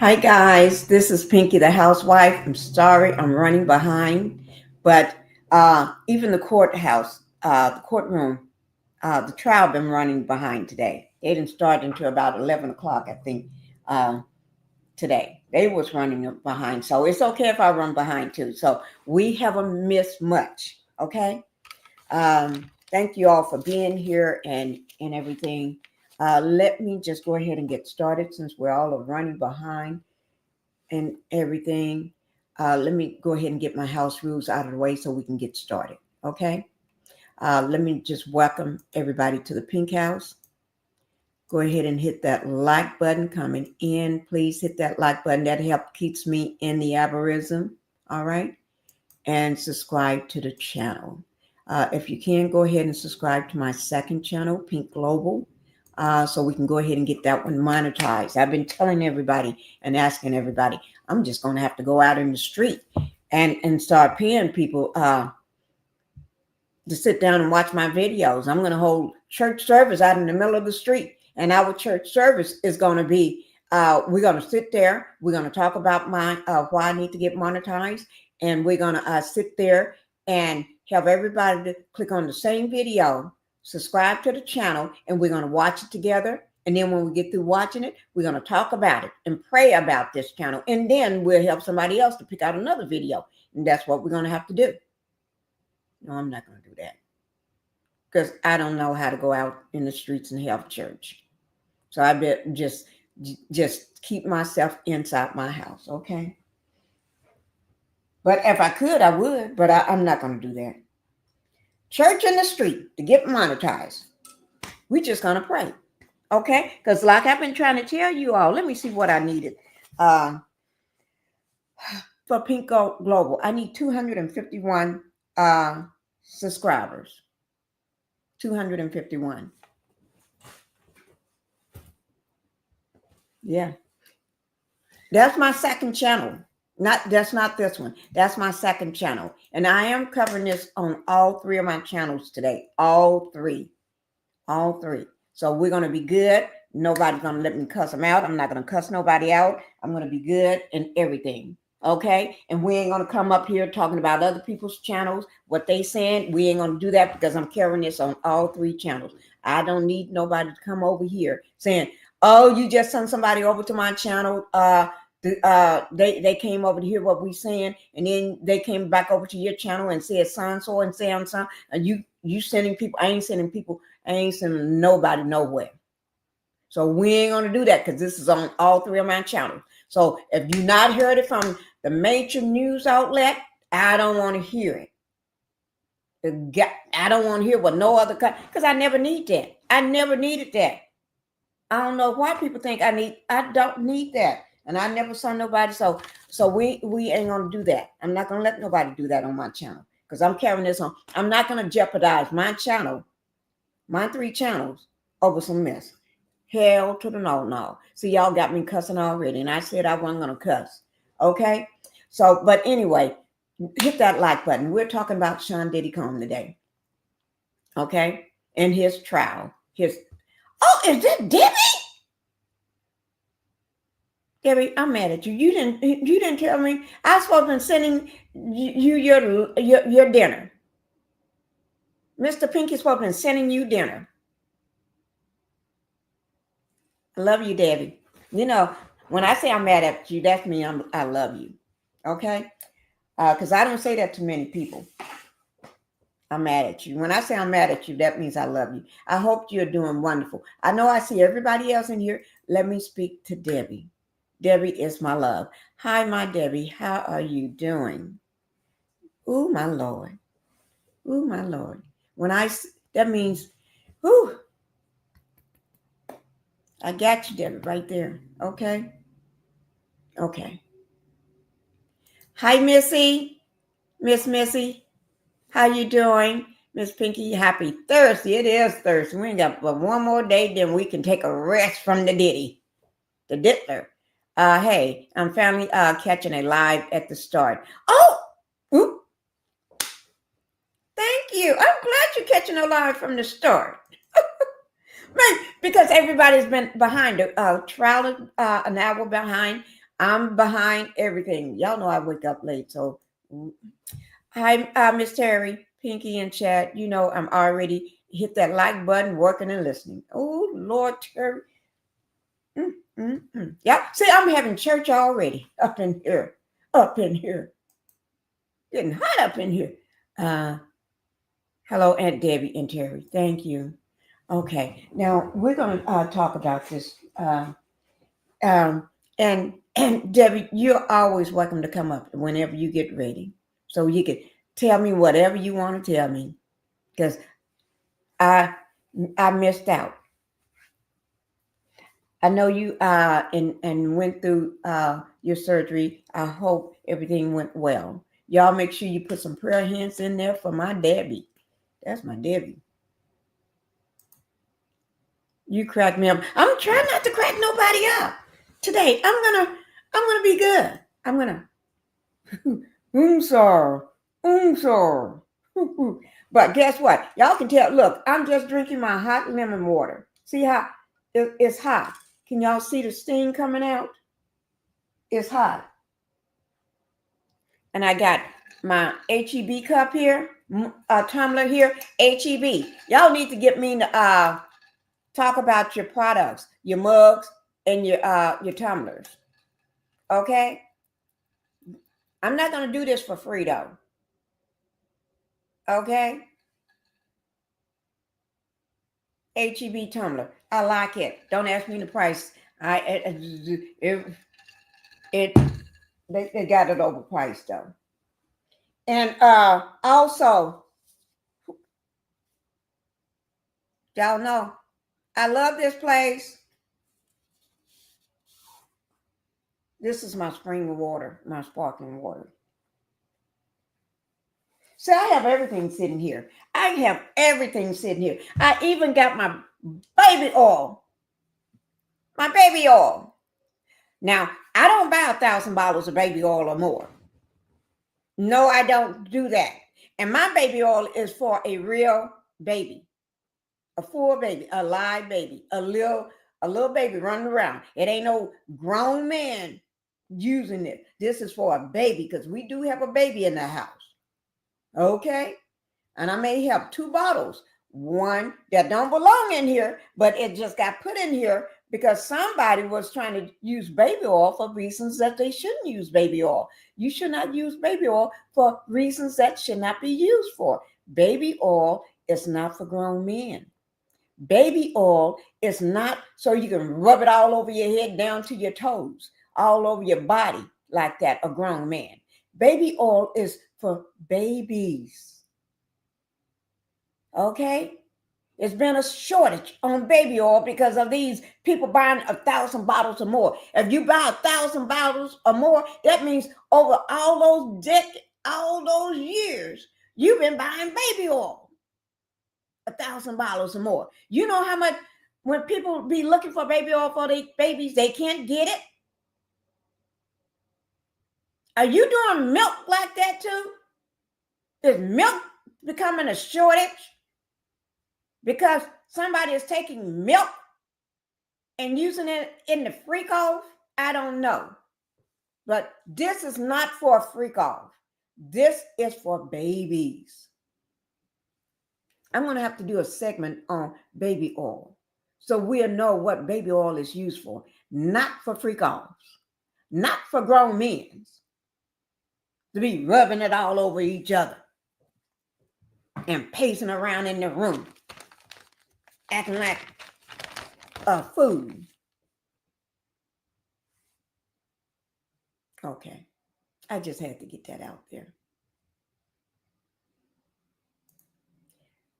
Hi guys, this is Pinkie the housewife. I'm sorry I'm running behind, but even the courtroom, the trial been running behind today. They didn't start until about 11 o'clock, I think, uh, today. They was running behind, so it's okay if I run behind too. So we haven't missed much, okay? Thank you all for being here and everything. Let me just go ahead and get started since we're all running behind and everything. Let me go ahead and get my house rules out of the way so we can get started. Okay. Let me just welcome everybody to the Pink House. Go ahead and hit that like button coming in. Please hit that like button. That help keeps me in the algorithm. All right. And subscribe to the channel. If you can, go ahead and subscribe to my second channel, Pink Global. So we can go ahead and get that one monetized. I've been telling everybody and asking everybody, I'm just going to have to go out in the street and start paying people to sit down and watch my videos. I'm going to hold church service out in the middle of the street. And our church service is going to be, we're going to sit there. We're going to talk about why I need to get monetized. And we're going to sit there and have everybody to click on the same video, subscribe to the channel, and we're going to watch it together. And then when we get through watching it, we're going to talk about it and pray about this channel. And then we'll help somebody else to pick out another video. And that's what we're going to have to do. No, I'm not going to do that because I don't know how to go out in the streets and have church. So I bet just keep myself inside my house, okay? But if I could, I would, but I'm not going to do that. Church in the street to get monetized. We just going to pray, okay? Because like I've been trying to tell you all, let me see what I needed. For Pink Global, I need 251 subscribers. 251. Yeah. That's my second channel. That's not this one. That's my second channel. And I am covering this on all three of my channels today. All three. All three. So we're going to be good. Nobody's going to let me cuss them out. I'm not going to cuss nobody out. I'm going to be good in everything. Okay? And we ain't going to come up here talking about other people's channels, what they saying. We ain't going to do that because I'm carrying this on all three channels. I don't need nobody to come over here saying, oh, you just sent somebody over to my channel. They came over to hear what we saying, and then they came back over to your channel and said so and saying so. And you sending people. I ain't sending people. I ain't sending nobody nowhere. So we ain't gonna do that because this is on all three of my channels. So if you not heard it from the major news outlet, I don't want to hear it. I don't want to hear what no other because I never need that. I never needed that. I don't know why people think I don't need that. And I never saw nobody. So we ain't gonna do that. I'm not gonna let nobody do that on my channel because I'm carrying this on. I'm not gonna jeopardize my channel, my three channels, over some mess. Hell to the no. See, y'all got me cussing already, and I said I wasn't gonna cuss. Okay. So, but anyway, hit that like button. We're talking about Sean Diddy Combs today. Okay, and his trial. Is it Debbie? Debbie, I'm mad at you. You didn't tell me. I was supposed to be sending you your dinner. Mr. Pinkie's supposed to be sending you dinner. I love you, Debbie. You know, when I say I'm mad at you, that's me. I love you. Okay? Because I don't say that to many people. I'm mad at you. When I say I'm mad at you, that means I love you. I hope you're doing wonderful. I know I see everybody else in here. Let me speak to Debbie. Debbie is my love. Hi, my Debbie. How are you doing? Ooh, my Lord. Ooh, my Lord. That means, ooh, I got you, Debbie, right there. Okay. Okay. Hi, Missy. Miss Missy. How you doing? Miss Pinkie, happy Thursday. It is Thursday. We ain't got but one more day, then we can take a rest from the Diddy. The Diddler. Hey, I'm finally catching a live at the start. Oh, ooh. Thank you. I'm glad you're catching a live from the start. Right, because everybody's been behind. Trial an hour behind. I'm behind everything. Y'all know I wake up late. So, hi, Miss Terry, Pinkie, and Chad. You know I'm already hit that like button, working and listening. Oh, Lord, Terry. Yep. See, I'm having church already up in here. Up in here. Getting hot up in here. Hello, Aunt Debbie and Terry. Thank you. Okay. Now we're going to talk about this. And Debbie, you're always welcome to come up whenever you get ready, so you can tell me whatever you want to tell me, because I missed out. I know you and went through your surgery. I hope everything went well. Y'all make sure you put some prayer hands in there for my Debbie. That's my Debbie. You crack me up. I'm trying not to crack nobody up today. I'm gonna be good. I'm gonna sorry. Sorry. But guess what? Y'all can tell. Look, I'm just drinking my hot lemon water. See how it's hot? Can y'all see the steam coming out? It's hot. And I got my HEB cup here, a tumbler here, HEB. Y'all need to get me to talk about your products, your mugs, and your tumblers. Okay? I'm not going to do this for free, though. Okay? HEB tumbler. I like it. Don't ask me the price. They got it overpriced, though. And also, y'all know, I love this place. This is my spring water, my sparkling water. So I have everything sitting here. I have everything sitting here. I even got my baby oil. My baby oil. Now, I don't buy 1,000 bottles of baby oil or more. No, I don't do that. And my baby oil is for a real baby. A full baby, a live baby, a little baby running around. It ain't no grown man using it. This is for a baby, because we do have a baby in the house. Okay? And I may have 2 bottles. One that don't belong in here, but it just got put in here because somebody was trying to use baby oil for reasons that they shouldn't use baby oil. You should not use baby oil for reasons that should not be used for. Baby oil is not for grown men. Baby oil is not so you can rub it all over your head down to your toes, all over your body like that, a grown man. Baby oil is for babies. Okay? There's been a shortage on baby oil because of these people buying 1,000 bottles or more. If you buy 1,000 bottles or more, that means over all those years, you've been buying baby oil. 1,000 bottles or more. You know how much, when people be looking for baby oil for their babies, they can't get it? Are you doing milk like that too? Is milk becoming a shortage because somebody is taking milk and using it in the freak off? I don't know. But this is not for a freak off. This is for babies. I'm going to have to do a segment on baby oil, so we'll know what baby oil is used for. Not for freak offs, not for grown men to be rubbing it all over each other and pacing around in the room, acting like a fool. Okay, I just had to get that out there.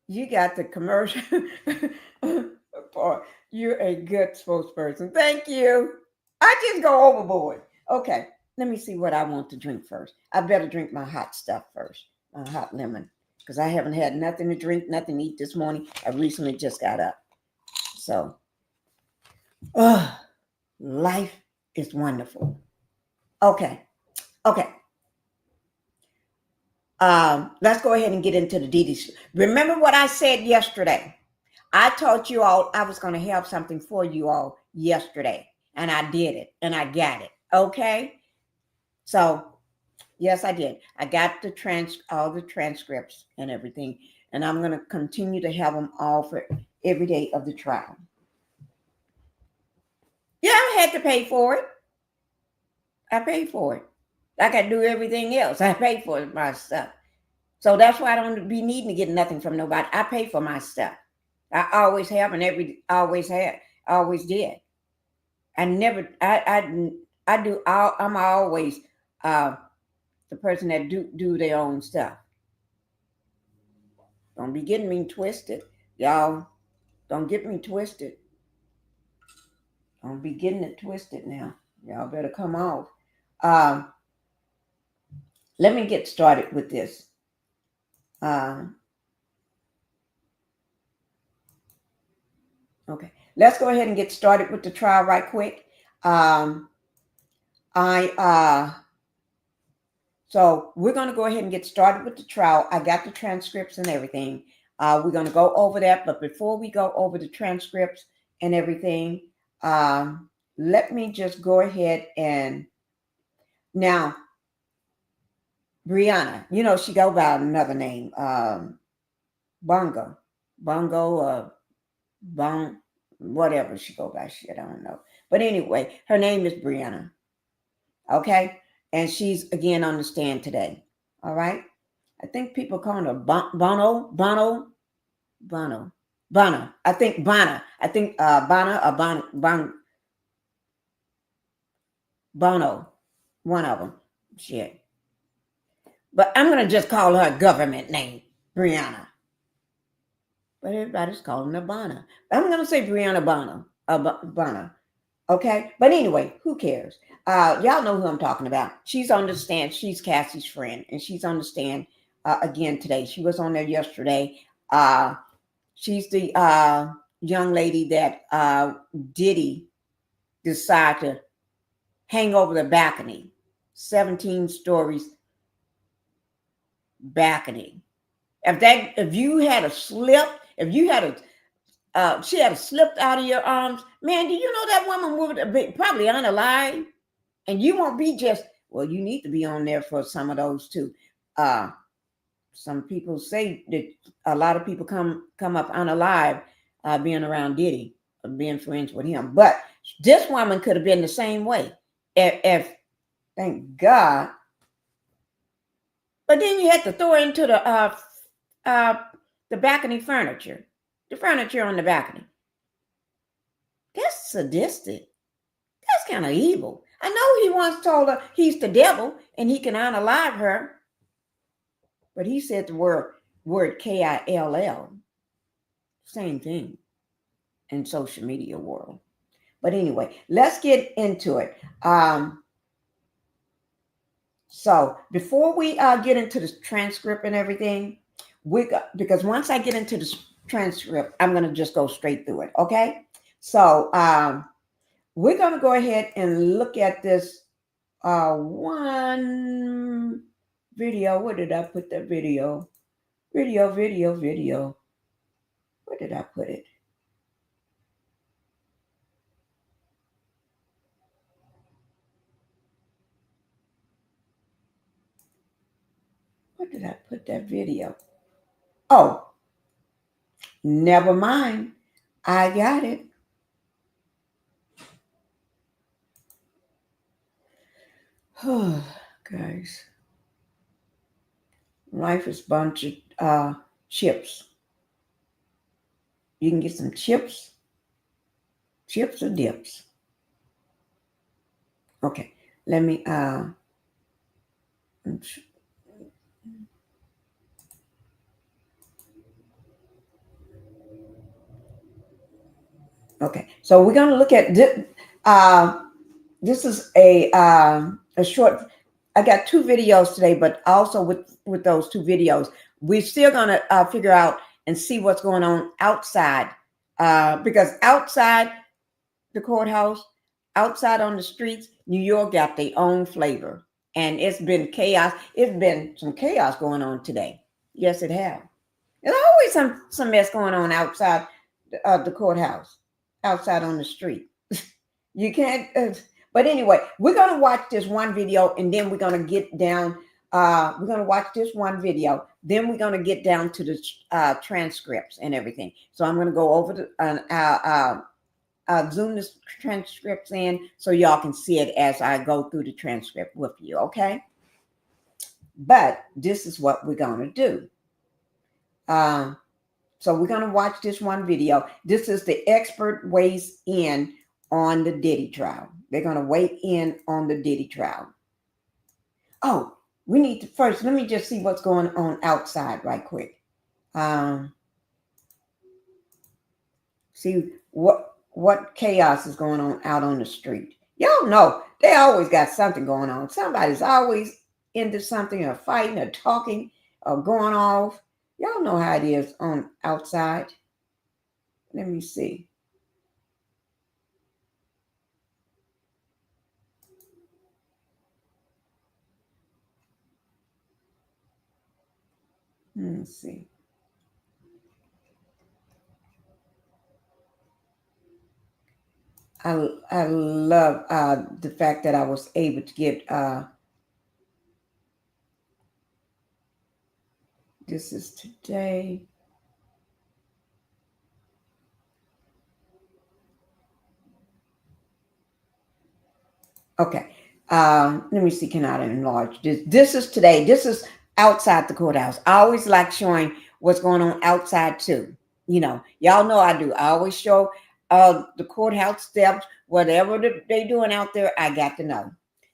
You got the commercial part. You're a good spokesperson. Thank you. I just go overboard. Okay, let me see what I want to drink first. I better drink my hot stuff first, my hot lemon, because I haven't had nothing to drink, nothing to eat this morning. I recently just got up. So, life is wonderful. Okay. Let's go ahead and get into the Diddy. Remember what I said yesterday? I told you all I was going to have something for you all yesterday, and I did it, and I got it. Okay. So yes, I did. I got all the transcripts and everything, and I'm going to continue to have them all for every day of the trial. Yeah, I had to pay for it. I paid for it. Like I do everything else. I pay for my stuff. So that's why I don't be needing to get nothing from nobody. I pay for my stuff. I always have and always did. I never I do all I'm always the person that do their own stuff. Don't be getting me twisted. Y'all, don't get me twisted. Don't be getting it twisted now. Y'all better come off. Um, Let me get started with this. Okay, let's go ahead and get started with the trial right quick. I So we're going to go ahead and get started with the trial. I got the transcripts and everything. We're going to go over that. But before we go over the transcripts and everything, let me just go ahead and now, Bryana, she go by another name, Bongo, Bong, whatever she go by. Shit, I don't know. But anyway, her name is Bryana. Okay. And she's again on the stand today. All right. I think people call her Bono. I think Bana. I think Bana or Bono. One of them. Shit. But I'm gonna just call her government name, Bryana. But everybody's calling her Bana. I'm gonna say Bryana Bana. Okay. But anyway, who cares? Y'all know who I'm talking about. She's on the stand. She's Cassie's friend, and she's on the stand again today. She was on there yesterday. She's the young lady that Diddy decided to hang over the balcony, 17 stories balcony. If you had a slip, she had a slipped out of your arms, man, do you know that woman would be probably unalive? And you won't be just, well, you need to be on there for some of those too. Some people say that a lot of people come up unalive being around Diddy, being friends with him. But this woman could have been the same way. If thank God. But then you had to throw her into the balcony furniture, the furniture on the balcony. That's sadistic. That's kind of evil. I know he once told her he's the devil and he can unalive her. But he said the word KILL. Same thing in social media world. But anyway, let's get into it. So before we get into the transcript and everything, because once I get into the transcript, I'm going to just go straight through it. Okay. So we're going to go ahead and look at this one video. Where did I put that video? Video. Where did I put it? Where did I put that video? Oh, never mind. I got it. Oh, guys. Life is a bunch of chips. You can get some chips or dips. Okay, let me okay, so we're gonna look at this. This is a short. I got two videos today, but also with those two videos, we're still gonna figure out and see what's going on outside, because outside the courthouse, outside on the streets, New York got their own flavor, and it's been chaos. It's been some chaos going on today. Yes, it has. There's always some mess going on outside the courthouse, outside on the street. You can't. But anyway, we're going to watch this one video and then we're going to get down. We're going to watch this one video. Then we're going to get down to the transcripts and everything. So I'm going to go over to zoom the transcripts in so y'all can see it as I go through the transcript with you, okay? But this is what we're going to do. So we're going to watch this one video. This is the expert weighs in on the Diddy trial. They're going to weigh in on the Diddy trial. Oh, we need to first, let me just see what's going on outside right quick. See what chaos is going on out on the street. Y'all know they always got something going on. Somebody's always into something or fighting or talking or going off. Y'all know how it is on outside. Let me see. Let's see. I love the fact that I was able to get this is today. Okay. Let me see. Can I enlarge this? This is today. This is outside the courthouse. I always like showing what's going on outside too. You know, y'all know I do. I always show the courthouse steps, whatever they doing out there. I got to know.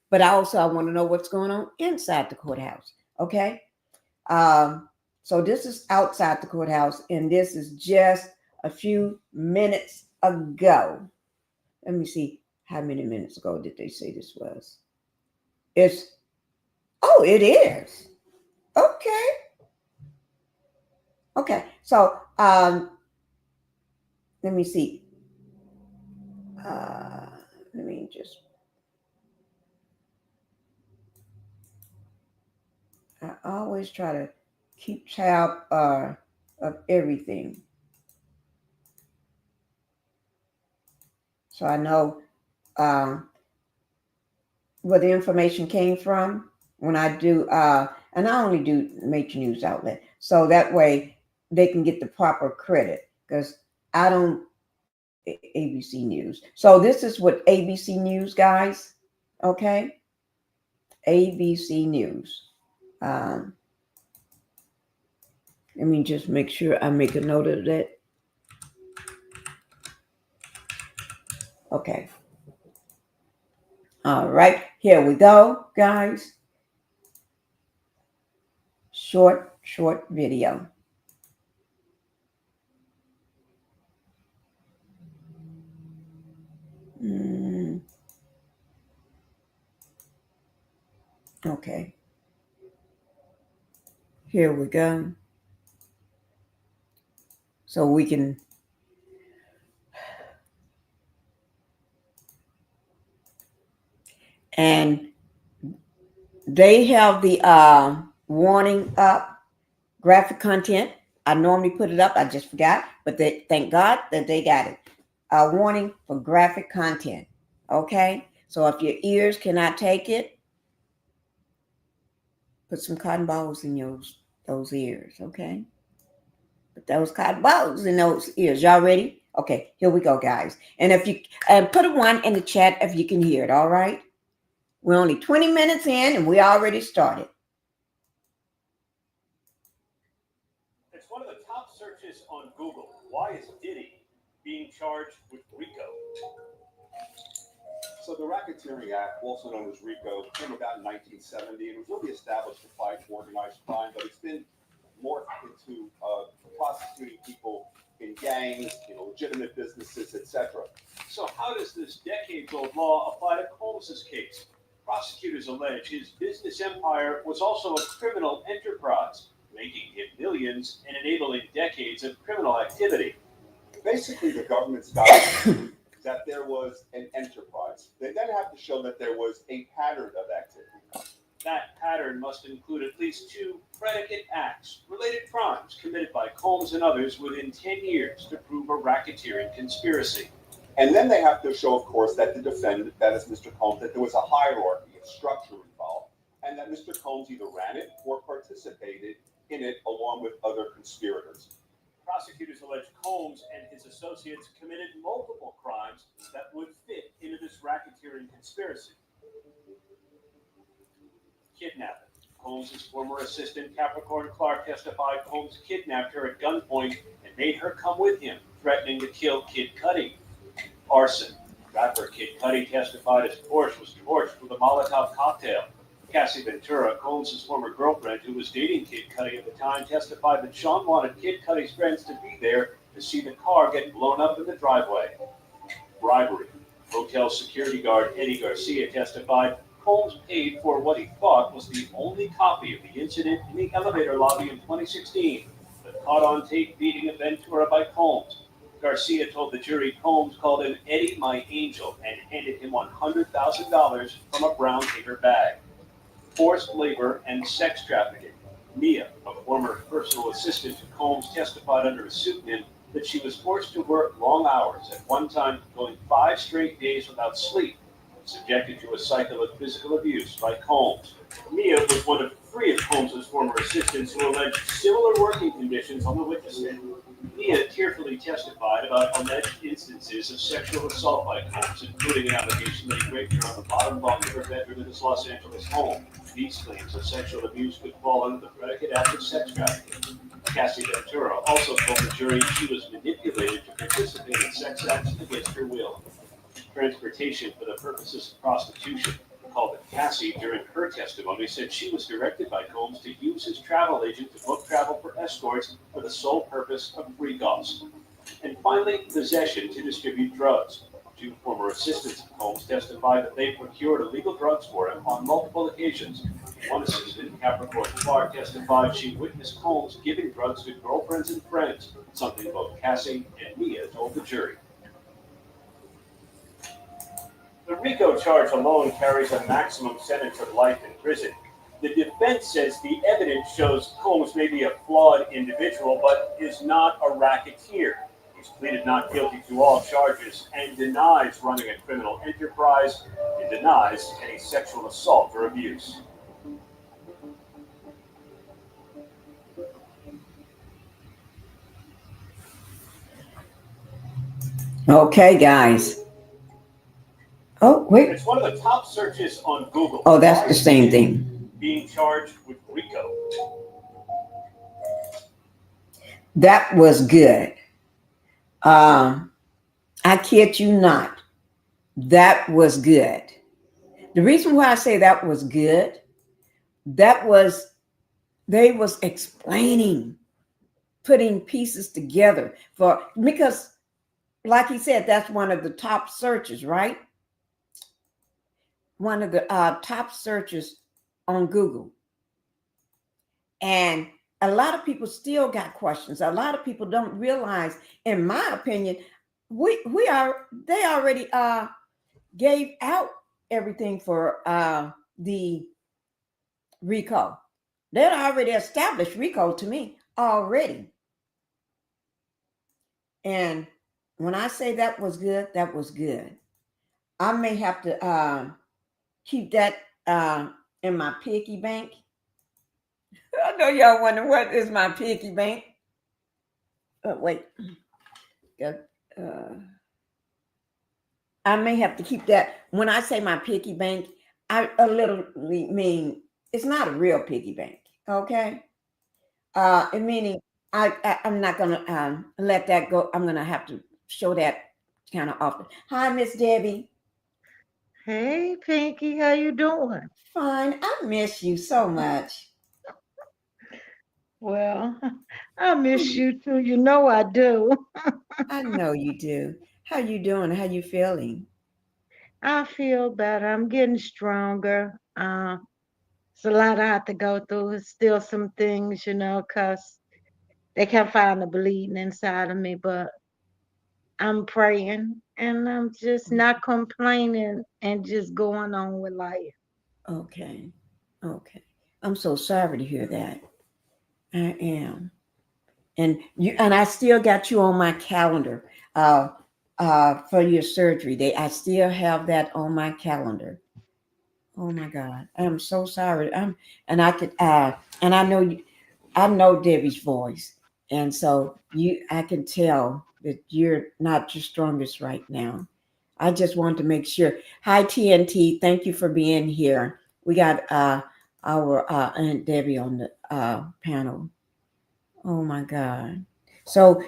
But I want to know what's going on inside the courthouse. Okay. So this is outside the courthouse, and this is just a few minutes ago. Let me see. How many minutes ago did they say this was? It is. Okay. Okay. So let me see. Let me just I always try to keep tab of everything. So I know where the information came from when I do, and I only do major news outlet. So that way they can get the proper credit because I don't ABC News. So this is what ABC News, guys. Okay. ABC News. Let me just make sure I make a note of that. Okay. All right, here we go, guys. Short video. Okay. Here we go. So we can and they have the warning up, graphic content. I normally put it up, I just forgot, but they thank God that they got it. A warning for graphic content. Okay, so if your ears cannot take it, put some cotton balls in those ears. Okay, put those cotton balls in those ears. Y'all ready? Okay, here we go, guys. And if you put a 1 in the chat if you can hear it. All right. We're only 20 minutes in and we already started. It's one of the top searches on Google. Why is Diddy being charged with RICO? So the Racketeering Act, also known as RICO, came about in 1970 and was really established to fight organized crime, but it's been morphed into prosecuting people in gangs, legitimate businesses, etc. So how does this decades-old law apply to Combs' case? Prosecutors allege his business empire was also a criminal enterprise, making him millions and enabling decades of criminal activity. Basically, the government's got to prove that there was an enterprise. They then have to show that there was a pattern of activity. That pattern must include at least 2 predicate acts, related crimes committed by Combs and others within 10 years to prove a racketeering conspiracy. And then they have to show, of course, that the defendant, that is Mr. Combs, that there was a hierarchy of structure involved, and that Mr. Combs either ran it or participated in it along with other conspirators. Prosecutors allege Combs and his associates committed multiple crimes that would fit into this racketeering conspiracy. Kidnapping. Combs' former assistant, Capricorn Clark, testified Combs kidnapped her at gunpoint and made her come with him, threatening to kill Kid Cudi. Arson. Rapper Kid Cudi testified his Porsche was torched with a Molotov cocktail. Cassie Ventura, Combs' former girlfriend, who was dating Kid Cudi at the time, testified that Sean wanted Kid Cudi's friends to be there to see the car get blown up in the driveway. Bribery. Hotel security guard Eddie Garcia testified Combs paid for what he thought was the only copy of the incident in the elevator lobby in 2016, the caught on tape beating of Ventura by Combs. Garcia told the jury Combs called him Eddie my angel and handed him $100,000 from a brown paper bag. Forced labor and sex trafficking. Mia, a former personal assistant to Combs, testified under a pseudonym that she was forced to work long hours, at one time going 5 straight days without sleep, subjected to a cycle of physical abuse by Combs. Mia was one of 3 of Combs' former assistants who alleged similar working conditions on the witness stand. Mia tearfully testified about alleged instances of sexual assault by Combs, including an allegation that he raped her on the bottom bunk of her bedroom in his Los Angeles home. These claims of sexual abuse could fall under the predicate act of sex trafficking. Cassie Ventura also told the jury she was manipulated to participate in sex acts against her will. Transportation for the purposes of prostitution. Called it Cassie during her testimony said she was directed by Combs to use his travel agent to book travel for escorts for the sole purpose of free costs. And finally, possession to distribute drugs. 2 former assistants of Combs testified that they procured illegal drugs for him on multiple occasions. One assistant, Capricorn Clark, testified she witnessed Combs giving drugs to girlfriends and friends, something both Cassie and Mia told the jury. The RICO charge alone carries a maximum sentence of life in prison. The defense says the evidence shows Combs may be a flawed individual, but is not a racketeer. He's pleaded not guilty to all charges and denies running a criminal enterprise and denies any sexual assault or abuse. Okay, guys. Oh, wait. It's one of the top searches on Google. Oh, that's the same thing. Being charged with RICO. That was good. I kid you not. That was good. The reason why I say that was good, they was explaining, putting pieces together because like he said, that's one of the top searches, right? One of the top searches on Google. And a lot of people still got questions. A lot of people don't realize, in my opinion, they already gave out everything for the RICO. They'd already established RICO to me already. And when I say that was good, that was good. I may have to keep that in my piggy bank. I know y'all wonder what is my piggy bank. Wait. I may have to keep that. When I say my piggy bank, I literally mean it's not a real piggy bank. Okay. Meaning I'm not gonna let that go. I'm gonna have to show that kind of often. Hi, Miss Debbie. Hey, Pinkie, how you doing? Fine. I miss you so much. Well, I miss you too. You know I do. I know you do. How you doing? How you feeling? I feel better. I'm getting stronger. It's a lot I have to go through. It's still some things, 'cause they can't find the bleeding inside of me, but I'm praying and I'm just not complaining and just going on with life. Okay. Okay. I'm so sorry to hear that. I am. And I still got you on my calendar. for your surgery. I still have that on my calendar. Oh my God, I'm so sorry. And I could and I know I know Debbie's voice, and so I can tell that you're not your strongest right now. I just wanted to make sure. Hi TNT, thank you for being here. We got our Aunt Debbie on the panel. Oh my God. So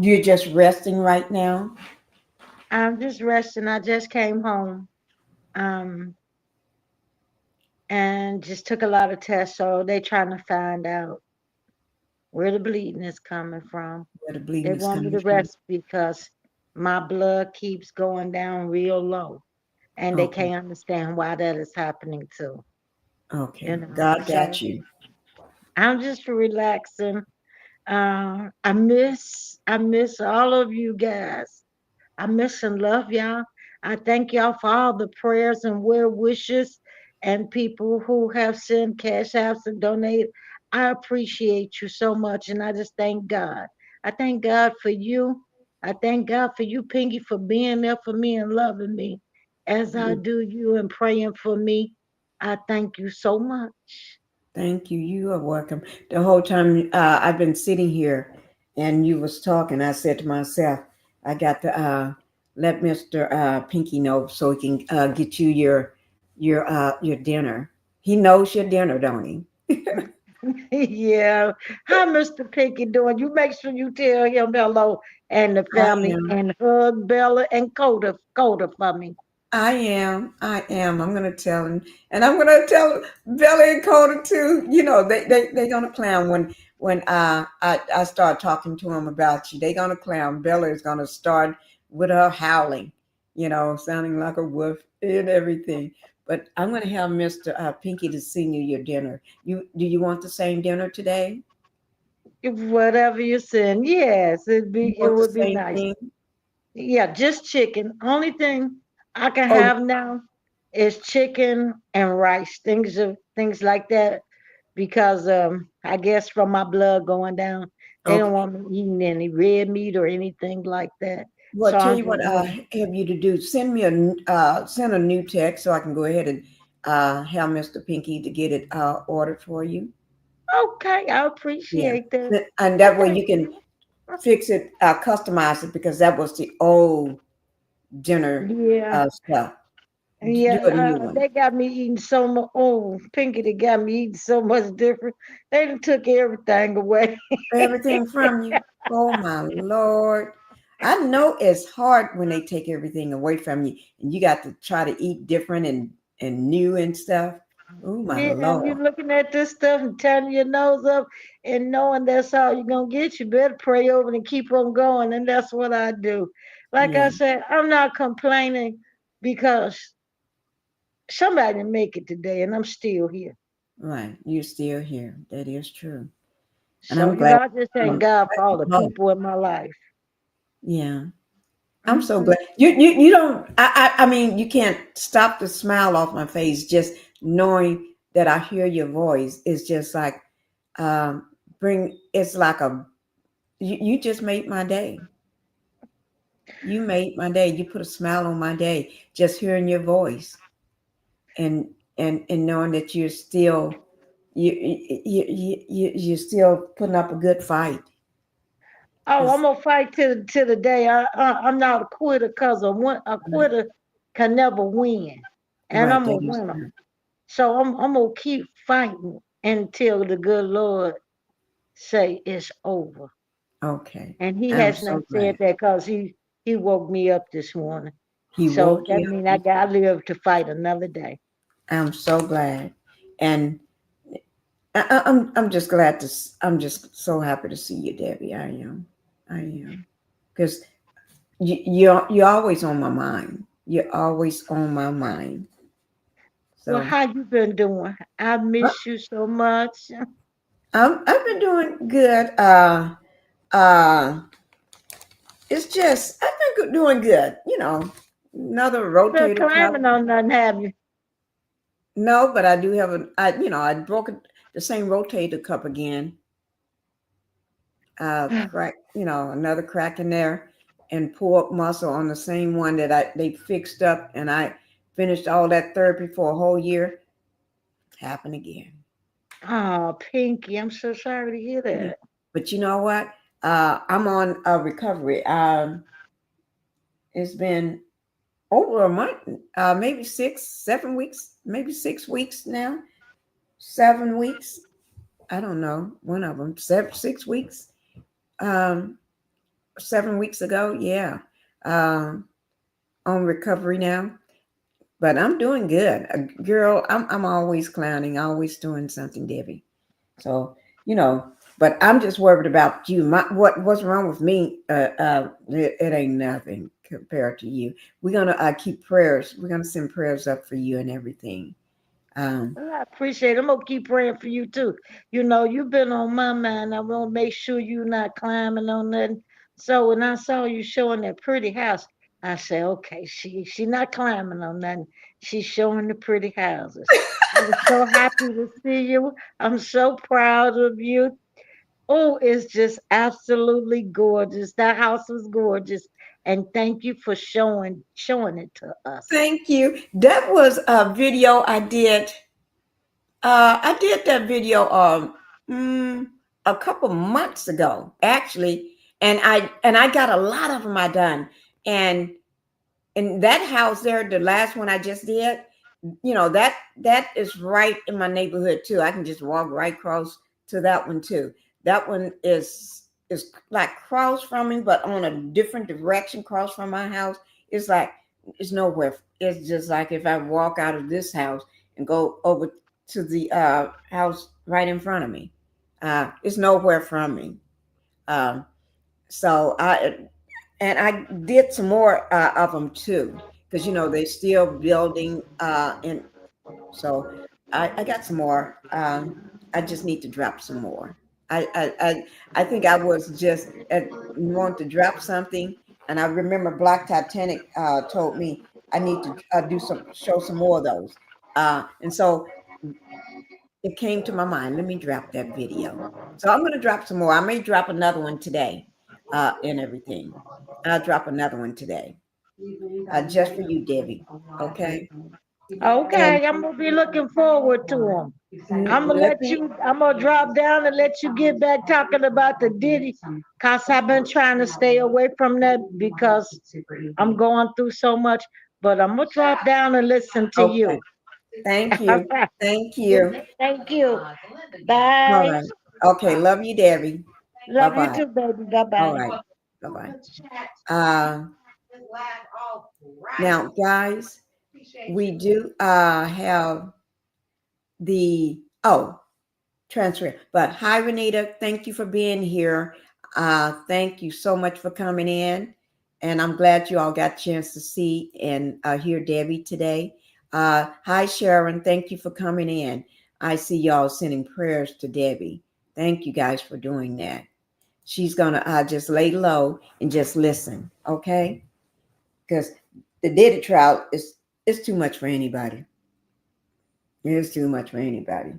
you're just resting right now? I'm just resting. I just came home. Um, and just took a lot of tests, so they trying to find out where the bleeding is coming from. Where the bleeding They is want me coming to from? rest because my blood keeps going down real low, and they Okay. can't understand why that is happening too. You Okay. know, God got so you. I'm just relaxing. I miss all of you guys. I miss and love y'all. I thank y'all for all the prayers and well wishes and people who have sent cash apps and donated. I appreciate you so much, and I just thank God. I thank God for you. I thank God for you, Pinkie, for being there for me and loving me as I do you and praying for me. I thank you so much. Thank you. You are welcome. The whole time I've been sitting here and you was talking, I said to myself, I got to let Mr. Pinky know so he can get you your dinner. He knows your dinner, don't he? Yeah. How Mr. Pinkie doing? You make sure you tell him hello and the I family am. and hug Bella and Coda for me. I am. I am. I'm gonna tell him, and I'm gonna tell Billy and Coda too. You know, they gonna clown when I start talking to him about you. They gonna clown. Bella is gonna start with her howling, sounding like a wolf and everything. But I'm gonna have Mr. Pinky to sing you your dinner. Do you want the same dinner today? Whatever you send, yes, You it want the would be same nice. thing? Yeah, just chicken. Only thing I can Oh, have now is chicken and rice, things like that, because I guess from my blood going down, they don't okay. want me eating any red meat or anything like that. Well, So tell I'm you just what gonna. I have you to do. Send a new text so I can go ahead and have Mr. Pinky to get it ordered for you. Okay, I Yeah, appreciate that. and I that way thank you can you. fix it, customize it because that was the old dinner Yeah, stuff. Do yeah. a new one. They got me eating so much. Oh, Pinky, they got me eating so much different. They done took everything away. Everything from you. Oh my Lord. I know it's hard when they take everything away from you and you got to try to eat different and new and stuff. Oh my Yeah, and you Lord. looking at this stuff and turning your nose up and knowing that's all you're gonna get. You better pray over it and keep on going, and that's what I do. Like I Yeah, said, I'm not complaining because somebody didn't make it today, and I'm still here. right. You're still here. That is true. And So I'm glad. I just thank Um, God for all the oh, people in my life. yeah. I'm so Hmm. glad. You don't. I mean, you can't stop the smile off my face just knowing that I hear your voice. It's just like um, bring. It's like you just made my day. You made my day. You put a smile on my day just hearing your voice and and knowing that you're still you're still putting up a good fight. Oh, I'm 'Cause- gonna fight till the day. I'm not a quitter because a quitter can never win, and right, I'm a that is winner. true. So I'm gonna keep fighting until the good Lord say it's over. Okay, And He I'm has so not said glad that because He woke me up this morning. he So woke that you means I up. got to live to fight another day. I'm so glad, and I'm just glad I'm just so happy to see you, Debbie. I am, because you're always on my mind. You're always on my mind. Well, So how you been doing? I uh, miss you so much. I've been doing good. Uh, it's just I've been doing good. Another Been rotator cuff. climbing on nothing, have you? No, but I do have I broke the same rotator cuff again. Crack, another crack in there. and pork muscle on the same one that they fixed up, and I finished all that therapy for a whole year. Happened again. Oh, Pinkie, I'm so sorry to hear Yeah. that. But you know what? I'm on a recovery. It's been over a month, maybe 6, 7 weeks, maybe 6 weeks now, 7 weeks. I don't know. One of them, 6 weeks, um, 7 weeks ago. Yeah. Um, on recovery now, but I'm doing good. Girl, I'm always clowning, always doing something, Debbie. So, but I'm just worried about you. What's wrong with me? It ain't nothing compared to you. We're gonna keep prayers. We're gonna send prayers up for you and everything. Um, Well, I appreciate it. I'm gonna keep praying for you too. You know, you've been on my mind. I want to make sure you're not climbing on nothing. So when I saw you showing that pretty house, I said, okay, she not climbing on nothing. She's showing the pretty houses. I was so happy to see you. I'm so proud of you. Oh, it's just absolutely gorgeous. That house was gorgeous. And thank you for showing it to us. Thank you. That was a video I did. I did that video a couple months ago, actually, and I got a lot of them I done. And in that house there, the last one I just did, that is right in my neighborhood too. I can just walk right across to that one too. That one is like cross from me, but on a different direction, cross from my house. It's like it's nowhere. It's just like if I walk out of this house and go over to the house right in front of me. It's nowhere from me. Um, so I did some more of them too, because they're still building, and so I got some more. I just need to drop some more. I think I was just want to drop something, and I remember Black Titanic told me I need to show some more of those, and so it came to my mind. Let me drop that video. So I'm going to drop some more. I may drop another one today, and everything. I'll drop another one today, just for you, Debbie. Okay. And Okay, I'm gonna be looking forward to them. let me. I'm gonna drop down and let you get back talking about the Diddy, cause I've been trying to stay away from that because I'm going through so much. But I'm gonna drop down and listen to you. Okay. Thank All you. right. Thank you. Thank you. All Bye. right. Okay. Love you, Debbie. Bye Love you bye. too, baby. Bye All bye. right. Bye bye. Uh, Now, guys, we do have the transfer. But hi, Renita. Thank you for being here. Thank you so much for coming in. And I'm glad you all got a chance to see and hear Debbie today. Hi, Sharon. Thank you for coming in. I see y'all sending prayers to Debbie. Thank you guys for doing that. She's going to just lay low and just listen, okay? Because the Diddy trial is too much for anybody. It is too much for anybody.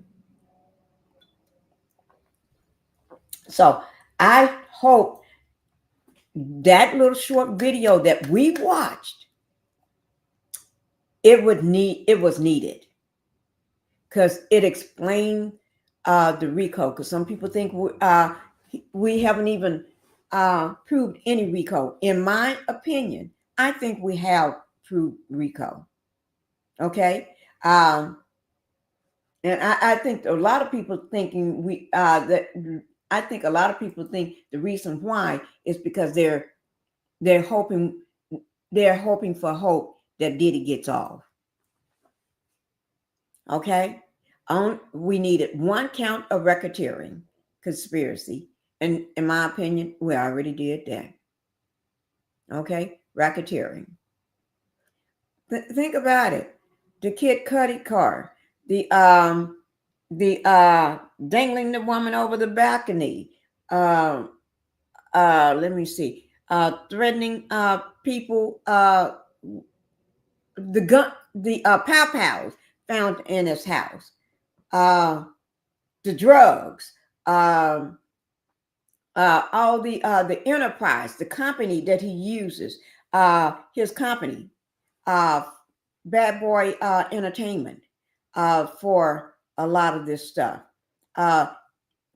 So I hope that little short video that we watched, it was needed because it explained the RICO. Because some people think we haven't even proved any RICO. In my opinion, I think we have proved RICO. Okay. And I think a lot of people thinking that I think a lot of people think the reason why is because they're hoping for hope that Diddy gets off. Okay, we needed one count of racketeering conspiracy, and in my opinion, we already did that. Okay, racketeering. Think about it. The Kid Cudi car, the dangling the woman over the balcony. Let me see. Threatening people. The gun, the pow pows found in his house. Uh, the drugs. all the enterprise, the company that he uses, his company, uh, Bad Boy Entertainment, for a lot of this stuff. Uh,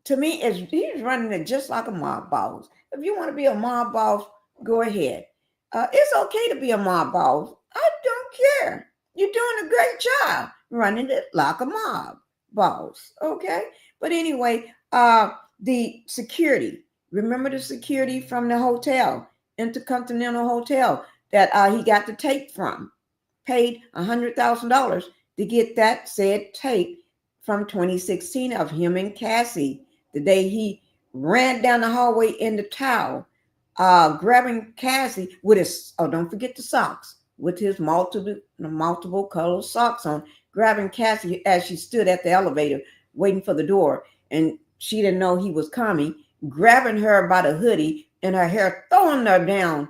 to me, he's running it just like a mob boss. If you want to be a mob boss, go ahead. It's okay to be a mob boss. I don't care. You're doing a great job running it like a mob boss. Okay. But anyway, the security. Remember the security from the hotel, Intercontinental Hotel, that he got the tape from. Paid $100,000 to get that said tape from 2016 of him and Cassie, the day he ran down the hallway in the towel, grabbing Cassie with his, oh, don't forget the socks, with his multiple color socks on, grabbing Cassie as she stood at the elevator waiting for the door, and she didn't know he was coming, grabbing her by the hoodie and her hair, throwing her down,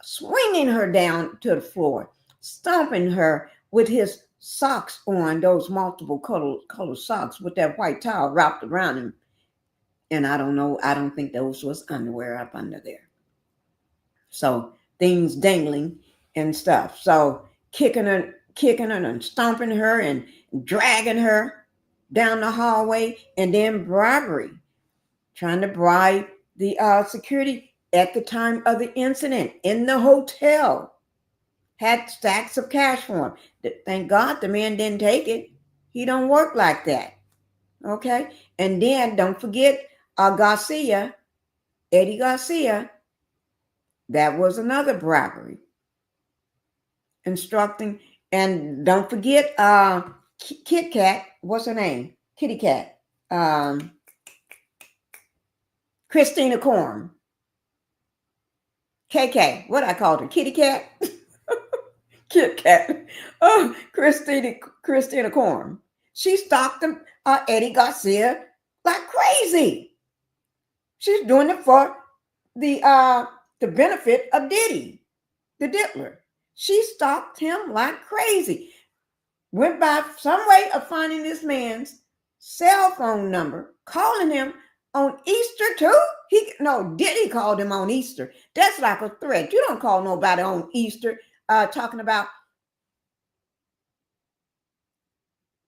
swinging her down to the floor, stomping her with his socks on, those multiple color socks with that white towel wrapped around him. And I don't know, I don't think those was underwear up under there. So things dangling and stuff. So kicking her and stomping her and dragging her down the hallway, and then bribery, trying to bribe the security at the time of the incident in the hotel. Had stacks of cash for him. Thank God the man didn't take it. He don't work like that. Okay? And then don't forget Garcia, Eddie Garcia. That was another bribery. Instructing, and don't forget Kit Kat. What's her name? Kitty Cat. Christina Korn. KK. What I called her? Kitty Cat. Kit Kat. Oh, Christina Korn. She stalked him, Eddie Garcia like crazy. She's doing it for the benefit of Diddy, the diddler. She stalked him like crazy. Went by some way of finding this man's cell phone number, calling him on Easter too. Diddy called him on Easter. That's like a threat. You don't call nobody on Easter talking about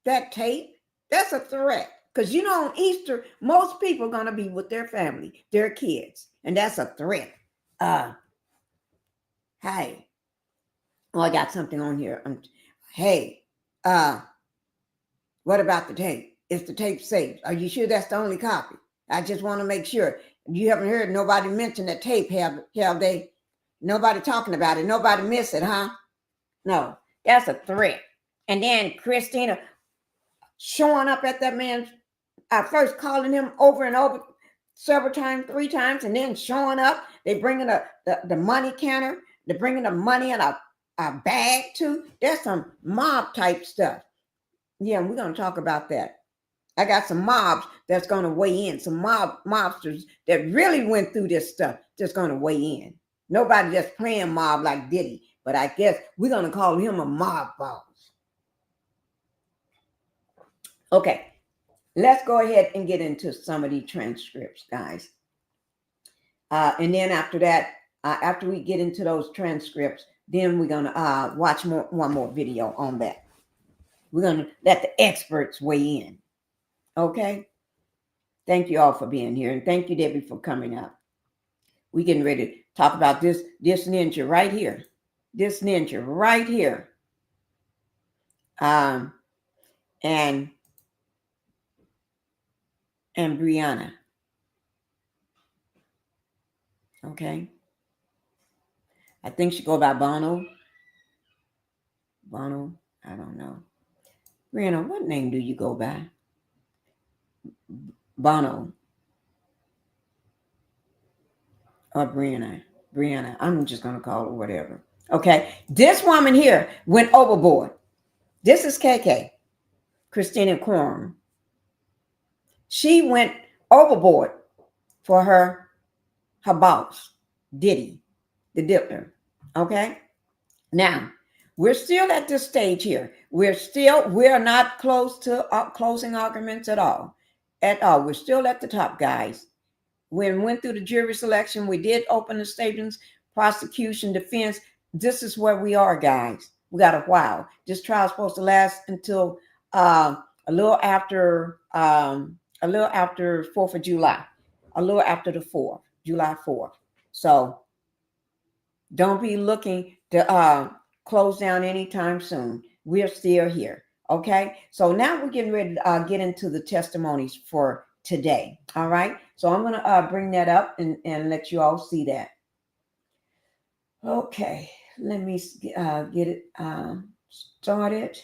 that tape. That's a threat. Because on Easter, most people are going to be with their family, their kids. And that's a threat. Hey. Oh, I got something on here. Hey, what about the tape? Is the tape saved? Are you sure that's the only copy? I just want to make sure. You haven't heard nobody mention the tape, have they? Nobody talking about it. Nobody miss it, huh? No, that's a threat. And then Christina showing up at that man's, first calling him over and over several times, 3 times, and then showing up. They bringing the money counter. They're bringing the money in a bag too. There's some mob type stuff. Yeah, we're going to talk about that. I got some mobs that's going to weigh in. Some mobsters that really went through this stuff just going to weigh in. Nobody just playing mob like Diddy, but I guess we're going to call him a mob boss. Okay, let's go ahead and get into some of these transcripts, guys. And then after that, after we get into those transcripts, then we're going to watch one more video on that. We're going to let the experts weigh in. Okay? Thank you all for being here. And thank you, Debbie, for coming up. We're getting ready to talk about this ninja right here. This ninja right here. And Bryana. Okay? I think she go by Bono. Bono, I don't know. Bryana, what name do you go by? Bono. Or Bryana. I'm just going to call her whatever. Okay. This woman here went overboard. This is KK. Christina Korn. She went overboard for her boss, Diddy, the diddler. Okay. Now, we're still at this stage here. We're not close to closing arguments at all. We're still at the top, guys. we went through the jury selection. We did open the statements, prosecution, defense. This is where we are, guys. We got a while. This trial is supposed to last until a little after 4th of July, a little after the 4th, July 4th. So don't be looking to close down anytime soon. We're still here. Okay. So now we're getting ready to get into the testimonies for today. All right. So I'm going to bring that up and let you all see that. Okay. Let me get it started.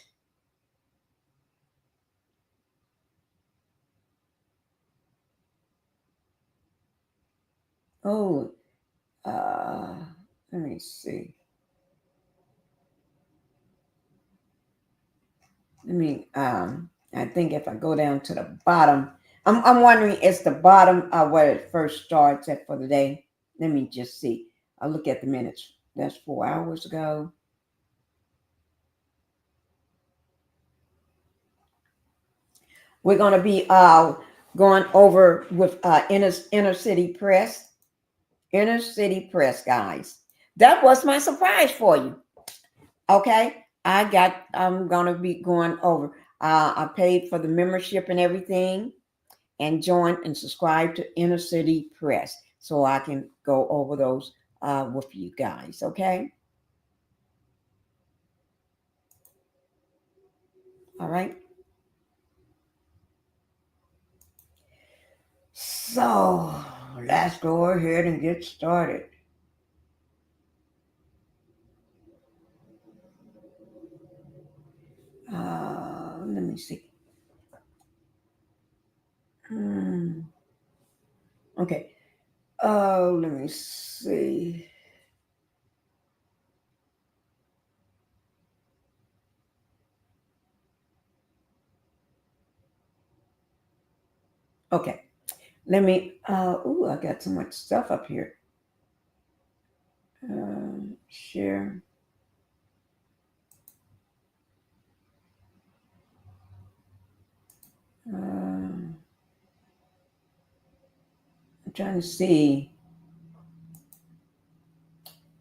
Oh, let me see. I think if I go down to the bottom, I'm wondering, it's the bottom where it first starts at for the day. Let me just see. I'll look at the minutes. That's 4 hours ago. We're going to be going over with inner city press. Inner city press, guys. That was my surprise for you. Okay. I'm going to be going over. I paid for the membership and everything, and join and subscribe to Inner City Press so I can go over those with you guys. Okay. All right. So let's go ahead and get started. Let me see. Okay. Oh, let me see. Okay. Let me, I got so much stuff up here. Share. I'm trying to see,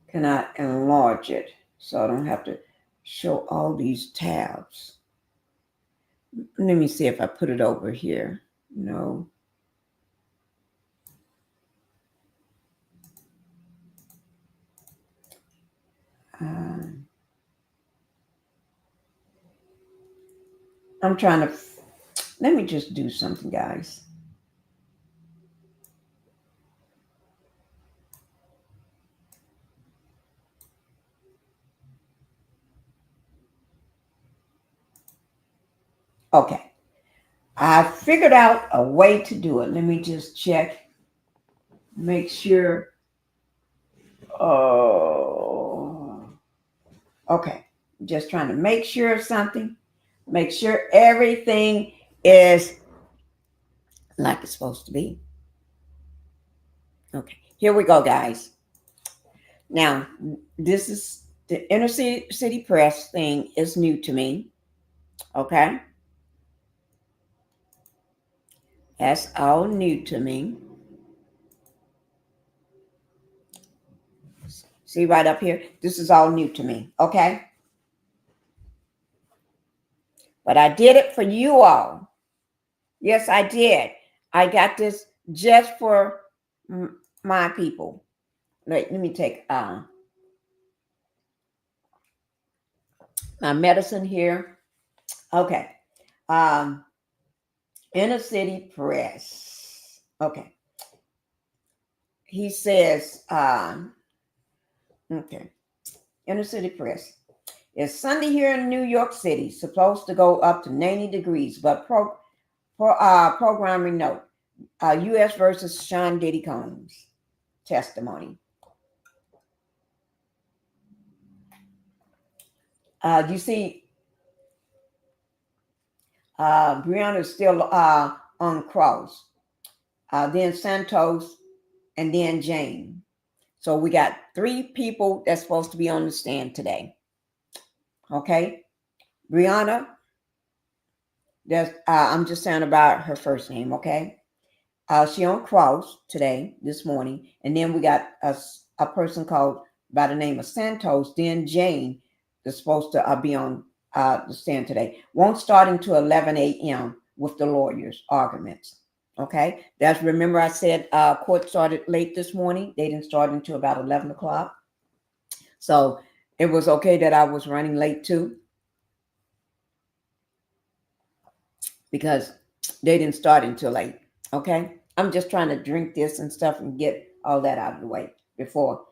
can I enlarge it so I don't have to show all these tabs? Let me see if I put it over here. No. I'm trying to, let me just do something, guys. Okay. I figured out a way to do it. Let me just check. Make sure. Oh, okay. Just trying to make sure of something. Make sure everything is like it's supposed to be. Okay. Here we go, guys. Now, this is the Inner City Press thing is new to me. Okay. That's all new to me. See right up here? This is all new to me. Okay. But I did it for you all. Yes, I did. I got this just for my people. Let me take my medicine here. Okay. Inner City Press. Okay. He says, okay. Inner City Press. It's Sunday here in New York City. Supposed to go up to 90 degrees, but programming note. U.S. versus Sean Diddy Combs testimony. You see, Bryana is still on cross. Then Santos, and then Jane. So we got 3 people that's supposed to be on the stand today. Okay, Bryana. I'm just saying about her first name. Okay, She on cross today, this morning, and then we got a person called by the name of Santos. Then Jane is supposed to be on the stand today. Won't start until 11 a.m. with the lawyers' arguments. Okay, that's remember I said court started late this morning. They didn't start until about 11 o'clock. So it was okay that I was running late too, because they didn't start until late. Okay, I'm just trying to drink this and stuff and get all that out of the way before.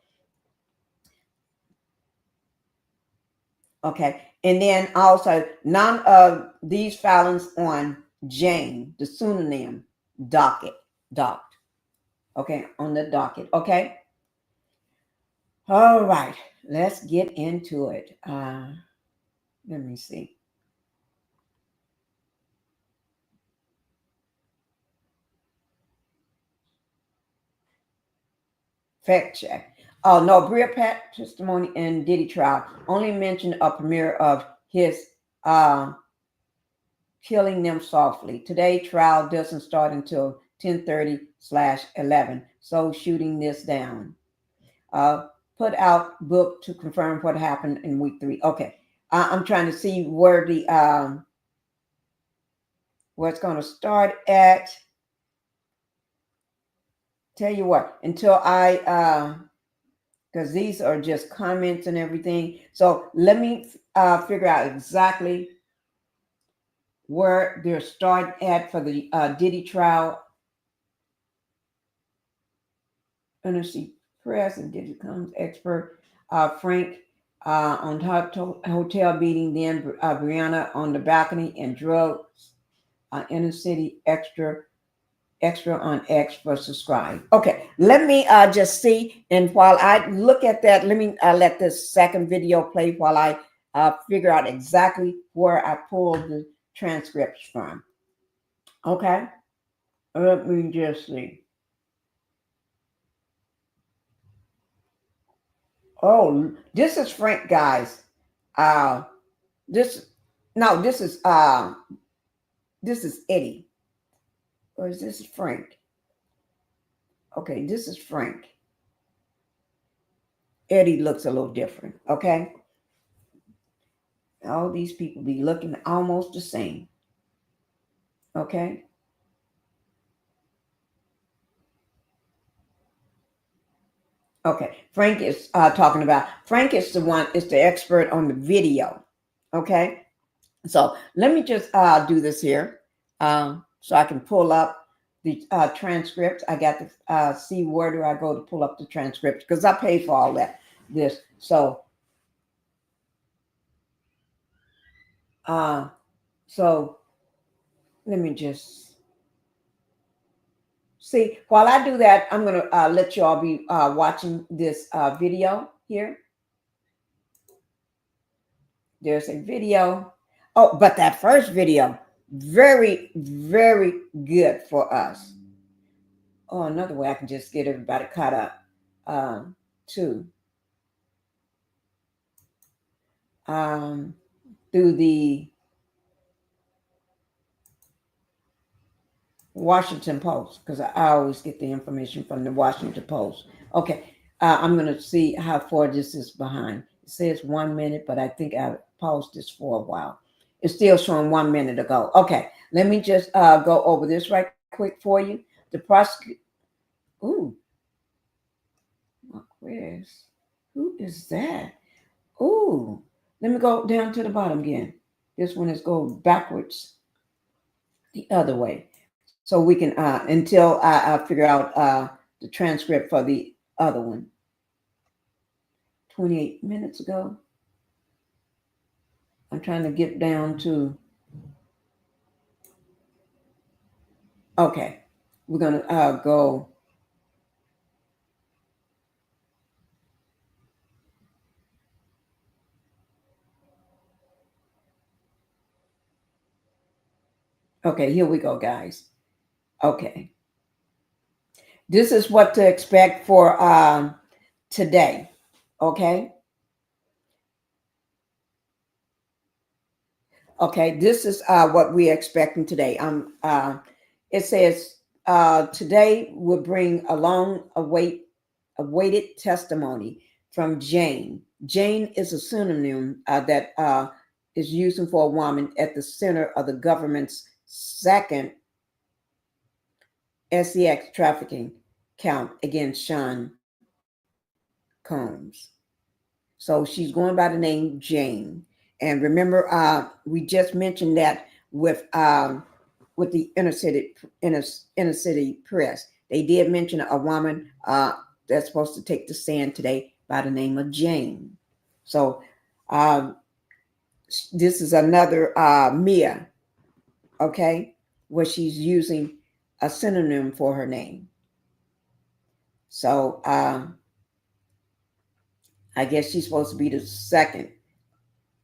Okay, and then also none of these filings on Jane, the pseudonym, docked. Okay, on the docket. Okay, all right, let's get into it. Let me see. Fact check. Oh no, Bria Pat testimony and Diddy trial only mentioned a premiere of his killing them softly. Today trial doesn't start until 10:30/11. So shooting this down. Put out book to confirm what happened in week 3. Okay, I'm trying to see where the where it's going to start at. Tell you what, until I because these are just comments and everything. So let me figure out exactly where they're starting at for the Diddy trial. NRC Press and Diddy comes expert Frank on hotel beating, then Bryana on the balcony and drugs. Inner city extra on X for subscribe. Okay, let me just see. And while I look at that, let me let this second video play while I figure out exactly where I pulled the transcripts from. Okay, let me just see. Oh, this is Frank, guys. This no, this is Eddie. Or is this Frank? Okay, this is Frank. Eddie looks a little different. Okay. All these people be looking almost the same. Okay. Okay. Frank is talking about, Frank is the expert on the video. Okay. So let me just do this here so I can pull up the transcripts. I got to see where do I go to pull up the transcripts because I paid for all this. So, so let me just see. While I do that, I'm going to let you all be watching this video here. There's a video. Oh, but that first video, very, very good for us. Oh, another way I can just get everybody caught up too. Through the Washington Post, because I always get the information from the Washington Post. Okay, I'm going to see how far this is behind. It says 1 minute, but I think I paused this for a while. It's still showing 1 minute ago. Okay, let me just go over this right quick for you. The prosecutor. Ooh, who is that? Ooh, let me go down to the bottom again. This one is going backwards the other way. So we can, until I figure out the transcript for the other one. 28 minutes ago. I'm trying to get down to, okay, we're going to go. Okay, here we go, guys. Okay. This is what to expect for today. Okay. Okay, this is what we're expecting today. It says today will bring a awaited testimony from Jane. Jane is a pseudonym that is used for a woman at the center of the government's second SEX trafficking count against Sean Combs. So she's going by the name Jane. And remember, we just mentioned that with the inner city press. They did mention a woman that's supposed to take the stand today by the name of Jane. So this is another Mia, okay, where she's using a synonym for her name. So I guess she's supposed to be the second.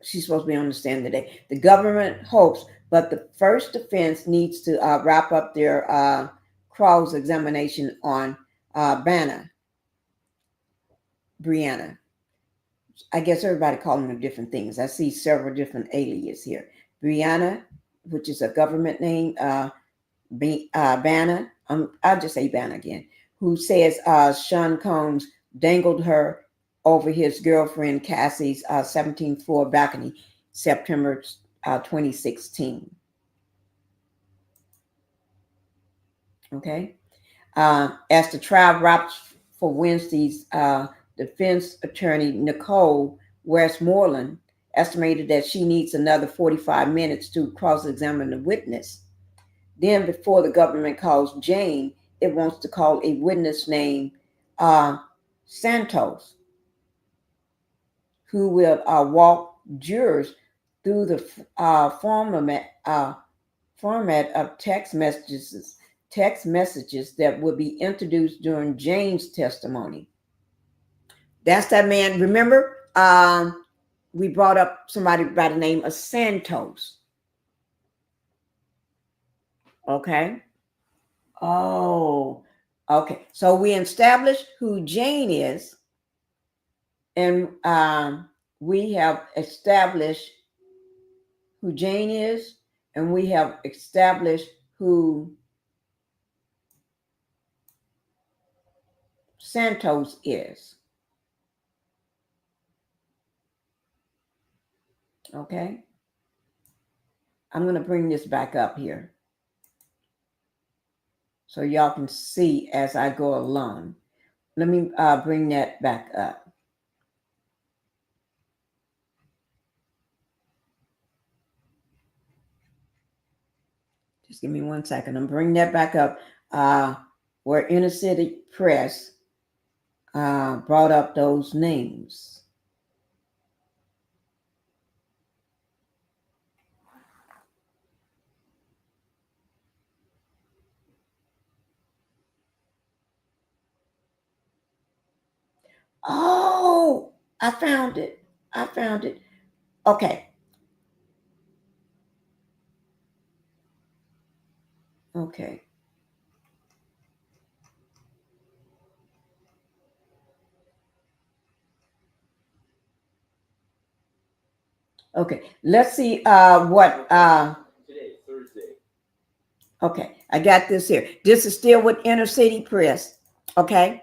She's supposed to be on the stand today. The government hopes, but the first defense needs to wrap up their cross-examination on Bryana. I guess everybody calling them different things. I see several different aliases here. Bryana, which is a government name. Bana, I'll just say Bana again, who says Sean Combs dangled her over his girlfriend Cassie's 17th floor balcony, September 2016. Okay. As the trial wraps for Wednesday's defense attorney Nicole Westmoreland estimated that she needs another 45 minutes to cross-examine the witness. Then before the government calls Jane, it wants to call a witness named Santos, who will walk jurors through the format of text messages that will be introduced during Jane's testimony. That's that man. Remember, we brought up somebody by the name of Santos. Okay. Oh, okay. So we established who Jane is, and we have established who Jane is, and we have established who Santos is. Okay. I'm going to bring this back up here so y'all can see as I go along. Let me bring that back up. Just give me 1 second. I'm bringing that back up where Inner City Press brought up those names. Oh, I found it. Okay. Okay. Okay. Let's see what today, Thursday. Okay, I got this here. This is still with Inner City Press. Okay.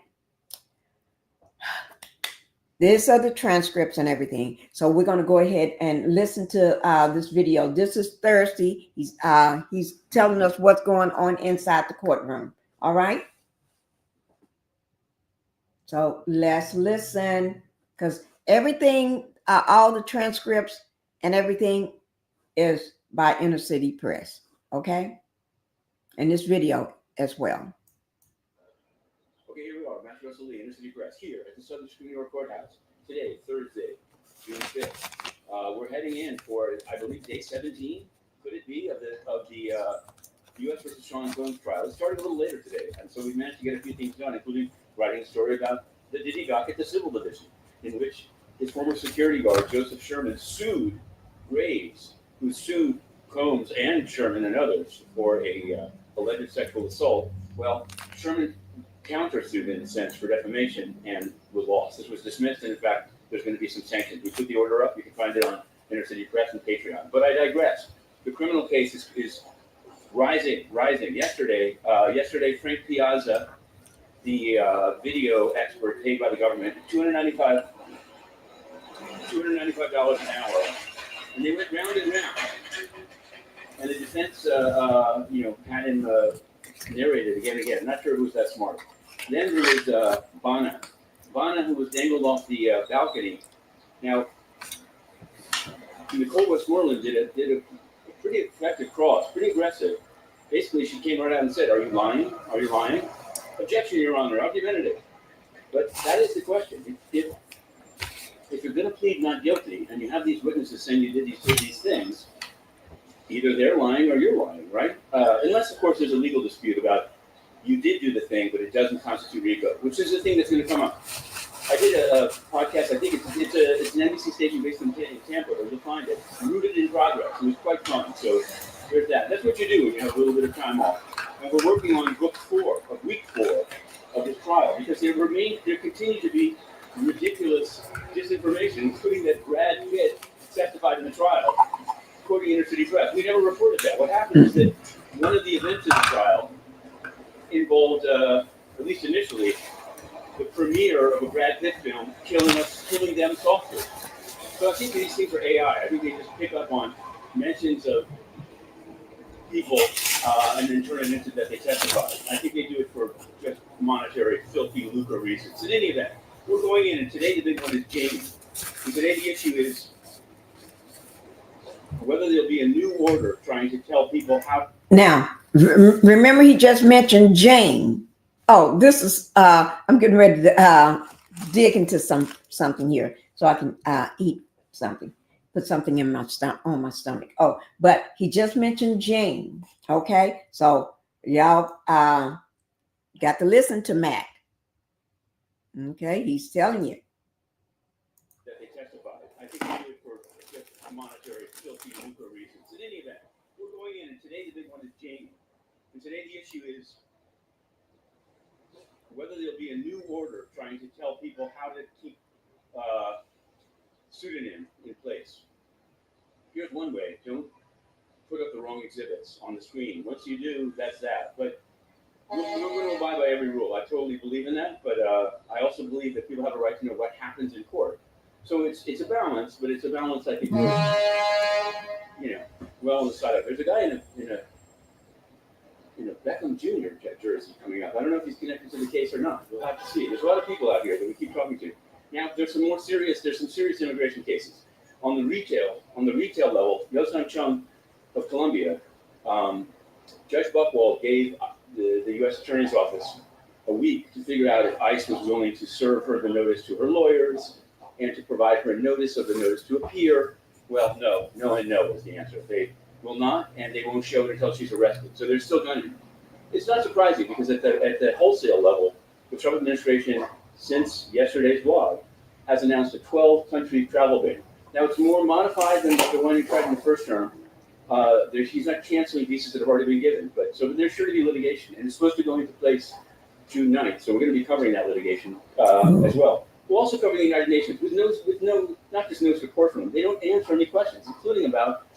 These are the transcripts and everything. So we're going to go ahead and listen to this video. This is Thursday. He's telling us what's going on inside the courtroom. All right. So let's listen, because everything, all the transcripts and everything is by Inner City Press. Okay. And this video as well. Okay, here we are, Matthew Russell Lee, Inner City Press, here at the Southern New York Courthouse. Today, Thursday, June 5th. We're heading in for, I believe, day 17, could it be, of the U.S. versus Sean Combs trial. It started a little later today, and so we managed to get a few things done, including writing a story about the Diddy docket, the civil division, in which his former security guard, Joseph Sherman, sued Graves, who sued Combs and Sherman and others for a alleged sexual assault. Well, Sherman countersued in a sense for defamation and was lost. This was dismissed, and in fact, there's going to be some sanctions. We put the order up. You can find it on Inner City Press and Patreon. But I digress. The criminal case is Rising. Yesterday, Frank Piazza, the video expert paid by the government, $295 an hour, and they went round and round. And the defense, had him narrate it again and again. I'm not sure who's that smart. Then there was Bana, who was dangled off the balcony. Now, Nicole Westmoreland did a pretty effective cross, pretty aggressive. Basically, she came right out and said, "Are you lying? Are you lying?" Objection, Your Honor, argumentative. But that is the question. If you're going to plead not guilty and you have these witnesses saying you did these things, either they're lying or you're lying, right? Unless, of course, there's a legal dispute about you did do the thing, but it doesn't constitute RICO, which is the thing that's going to come up. I did a podcast. I think it's an NBC station based in Tampa. You'll find it. Rooted in Progress. It was quite fun. So there's that. That's what you do when you have a little bit of time off. And we're working on week 4 of this trial, because there continue to be ridiculous disinformation, including that Brad Pitt testified in the trial, quoting Inner City Press. We never reported that. What happened is that one of the events of the trial involved, at least initially, the premiere of a Brad Pitt film killing them softly. So I think these things are AI. I think they just pick up on mentions of people and then turn it into that they testify. I think they do it for just monetary, filthy lucre reasons. In any event, we're going in, and today the big one is Jamie. And today the issue is whether there'll be a new order trying to tell people how. Now, remember he just mentioned Jane. Oh, this is, I'm getting ready to dig into something here so I can eat something, put something in on my stomach. Oh, but he just mentioned Jane. Okay, so y'all got to listen to Matt. Okay, he's telling you that they testified. I think they do it for just monetary, filthy lucre reasons. In any event, we're going in, and today the big one is Jamie. And today the issue is whether there'll be a new order trying to tell people how to keep pseudonym in place. Here's one way: don't put up the wrong exhibits on the screen. Once you do, that's that. But we're going to abide by every rule. I totally believe in that, but I also believe that people have a right to know what happens in court. So it's a balance, but it's a balance I think well on the side of it. There's a guy in a Beckham Jr. jersey coming up. I don't know if he's connected to the case or not. We'll have to see. There's a lot of people out here that we keep talking to. Now, there's some serious immigration cases. On the retail level, Yosan Chung of Colombia, Judge Buchwald gave the U.S. Attorney's Office a week to figure out if ICE was willing to serve her the notice to her lawyers and to provide her a notice of the notice to appear. Well, no was the answer. They will not, and they won't show it until she's arrested. So they're still going to. It's not surprising, because at the wholesale level, the Trump administration, since yesterday's blog, has announced a 12-country travel ban. Now, it's more modified than the one he tried in the first term. He's not canceling visas that have already been given, so there's sure to be litigation, and it's supposed to go into place June 9th. So we're going to be covering that litigation as well. We'll also cover the United Nations with not just notes to Courtroom. They don't answer any questions, including about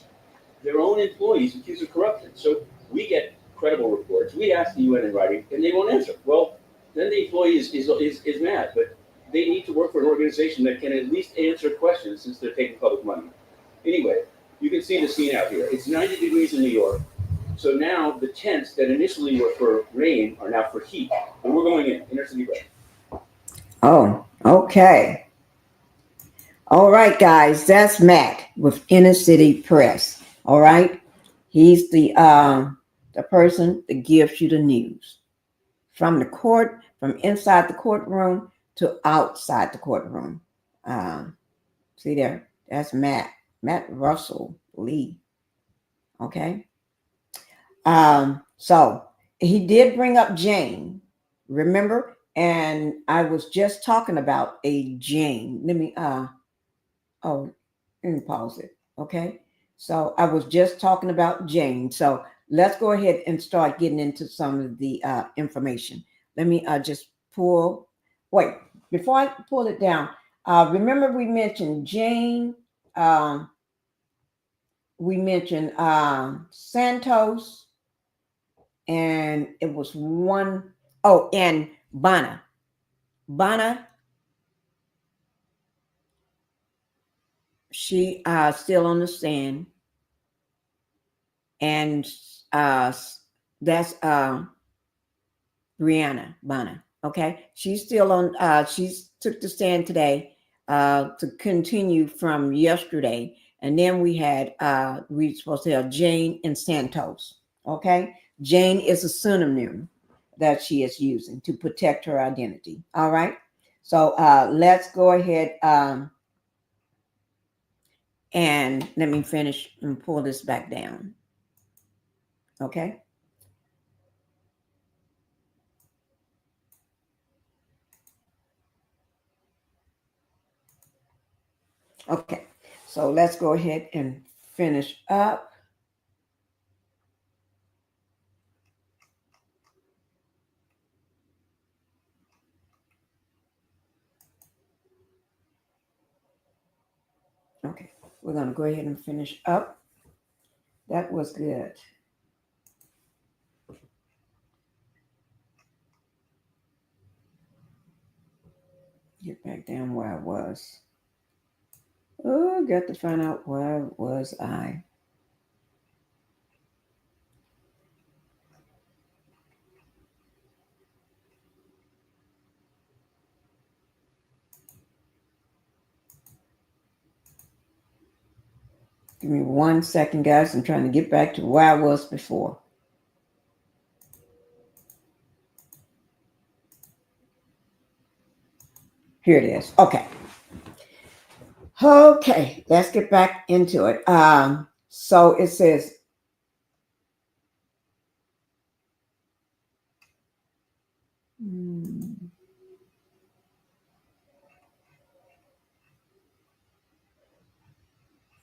their own employees accused of corruption. So we get credible reports. We ask the UN in writing, and they won't answer. Well, then the employee is mad, but they need to work for an organization that can at least answer questions, since they're taking public money. Anyway, you can see the scene out here. It's 90 degrees in New York. So now the tents that initially were for rain are now for heat. And we're going in. Inner City Press. Oh, okay. All right, guys. That's Matt with Inner City Press. All right. He's the person that gives you the news from the court, from inside the courtroom to outside the courtroom. See there? That's Matt Russell Lee. Okay. So he did bring up Jane, remember? And I was just talking about a Jane. Let me pause it. Okay. So I was just talking about Jane. So let's go ahead and start getting into some of the information. Let me just before I pull it down, remember we mentioned Jane, we mentioned Santos, and it was one, oh, and Bana, she still on the stand, and that's Bryana Bongolan. Okay, she's still on. She's took the stand today to continue from yesterday, and then we supposed to have Jane and Santos. Okay, Jane is a pseudonym that she is using to protect her identity. All right, so let's go ahead and let me finish and pull this back down. Okay. Okay, so let's go ahead and finish up. Okay, we're going to go ahead and finish up. That was good. Get back down where I was. Oh, got to find out where was I. Give me 1 second, guys. I'm trying to get back to where I was before. Here it is. Okay. Okay, let's get back into it. So it says,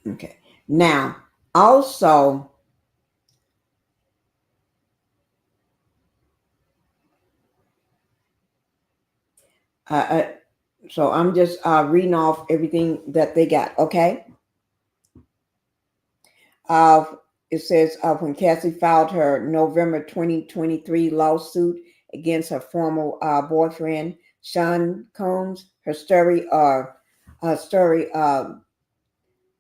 okay. Now, also, so I'm just reading off everything that they got. Okay. Uh, it says when Cassie filed her November 2023 lawsuit against her former boyfriend, Sean Combs, her story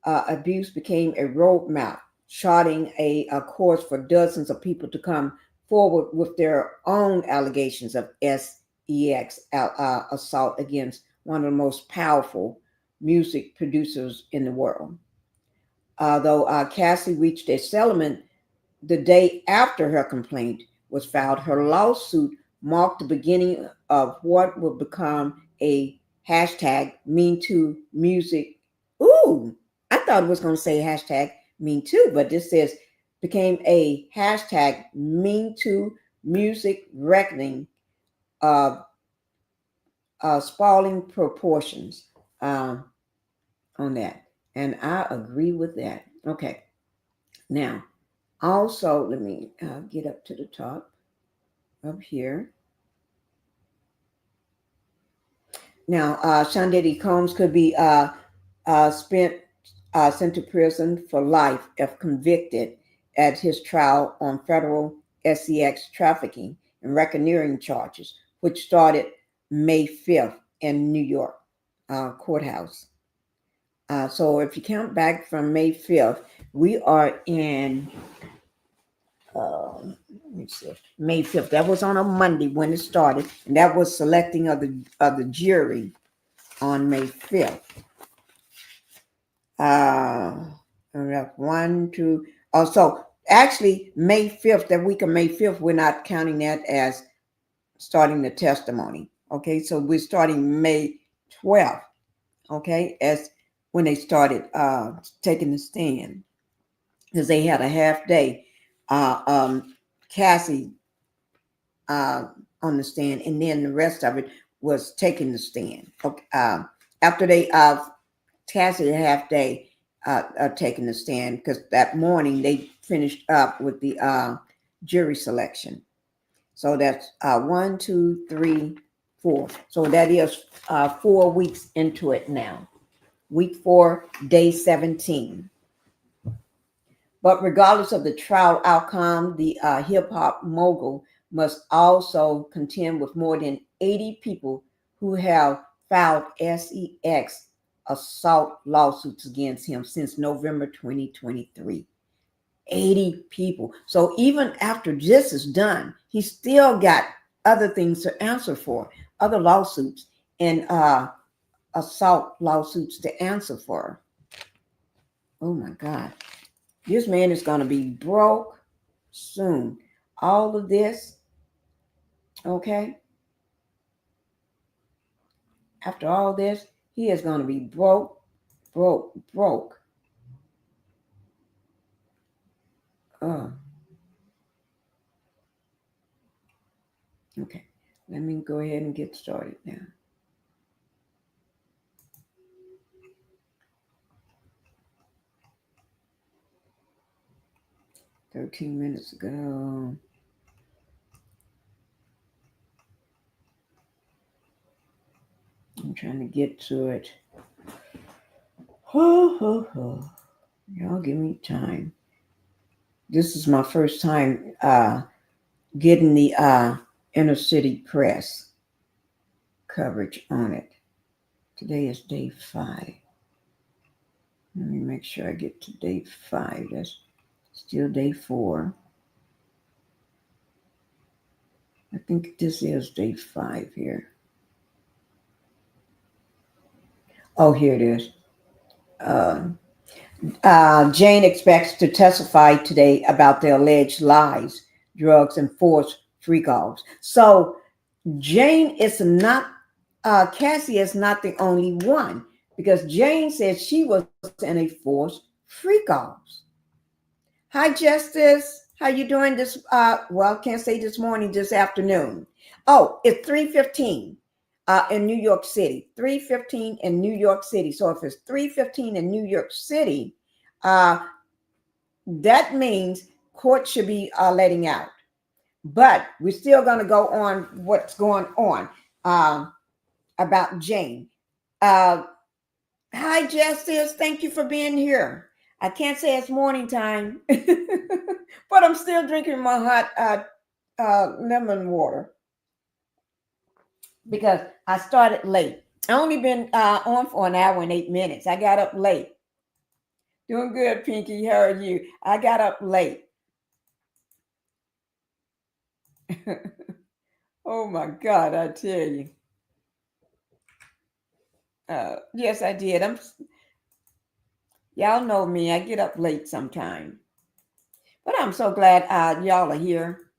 abuse became a roadmap, charting a course for dozens of people to come forward with their own allegations of sex assault against one of the most powerful music producers in the world. Though Cassie reached a settlement the day after her complaint was filed, her lawsuit marked the beginning of what would become a hashtag #MeToo music. Ooh, I thought it was going to say hashtag #MeToo, but this says became a hashtag #MeToo music reckoning of sprawling proportions on that. And I agree with that. Okay. Now, also, let me get up to the top up here. Now, Sean Diddy Combs could be sent to prison for life if convicted at his trial on federal sex trafficking and racketeering charges, which started May 5th in New York courthouse. So if you count back from May 5th, we are in let me see, May 5th. That was on a Monday when it started, and that was selecting of the jury on May 5th. One, two. Oh, so actually, May 5th, that week of May 5th, we're not counting that as starting the testimony. Okay, so we're starting May 12th. Okay, as when they started taking the stand, because they had a half day. Cassie on the stand, and then the rest of it was taking the stand. Okay, after they Cassie a half day taking the stand, because that morning they finished up with the jury selection. So that's 1, 2, 3, 4. So that is 4 weeks into it now. Week 4, day 17. But regardless of the trial outcome, the hip hop mogul must also contend with more than 80 people who have filed sex assault lawsuits against him since November 2023. 80 people. So even after this is done, he still got other things to answer for, other lawsuits and assault lawsuits to answer for. Oh my God. This man is going to be broke soon. All of this, okay? After all this, he is going to be broke, broke, broke. Okay, let me go ahead and get started now. "13 minutes ago. I'm trying to get to it. Y'all give me time. This is my first time getting the inner city press coverage on it. Today is day 5. Let me make sure I get to day 5. That's still day 4. I think this is day 5 here. Oh, here it is. Jane expects to testify today about the alleged lies, drugs, and forced freak-offs. So Jane is not, Cassie is not the only one, because Jane said she was in a forced freak-offs. Hi, Justice. How you doing this? Well, can't say this morning, this afternoon. Oh, it's 3:15 in New York City. 3:15 in New York City. So if it's 3:15 in New York City, that means court should be letting out. But we're still going to go on what's going on about Jane. Hi, Justice. Thank you for being here. I can't say it's morning time, but I'm still drinking my hot lemon water because I started late. I only been on for an hour and 8 minutes. I got up late. Doing good, Pinkie. How are you? I got up late. Oh my God, I tell you. Yes, I did. Y'all know me. I get up late sometime. But I'm so glad y'all are here.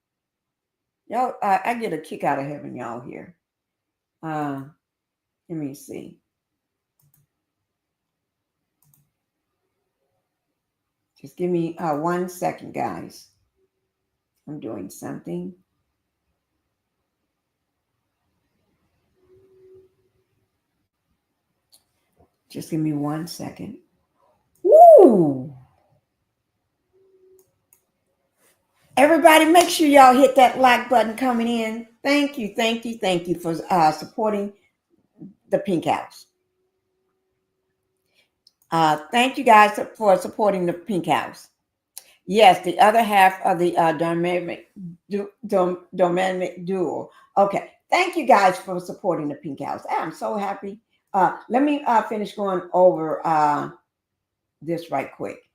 Y'all, I get a kick out of having y'all here. Let me see. Just give me 1 second, guys. I'm doing something. Just give me 1 second. Woo! Everybody, make sure y'all hit that like button coming in. Thank you, thank you, thank you for supporting the Pink House. Thank you guys for supporting the Pink House. Yes, the other half of the dynamic duo. Okay, thank you guys for supporting the Pink House. I'm so happy. Let me finish going over this right quick.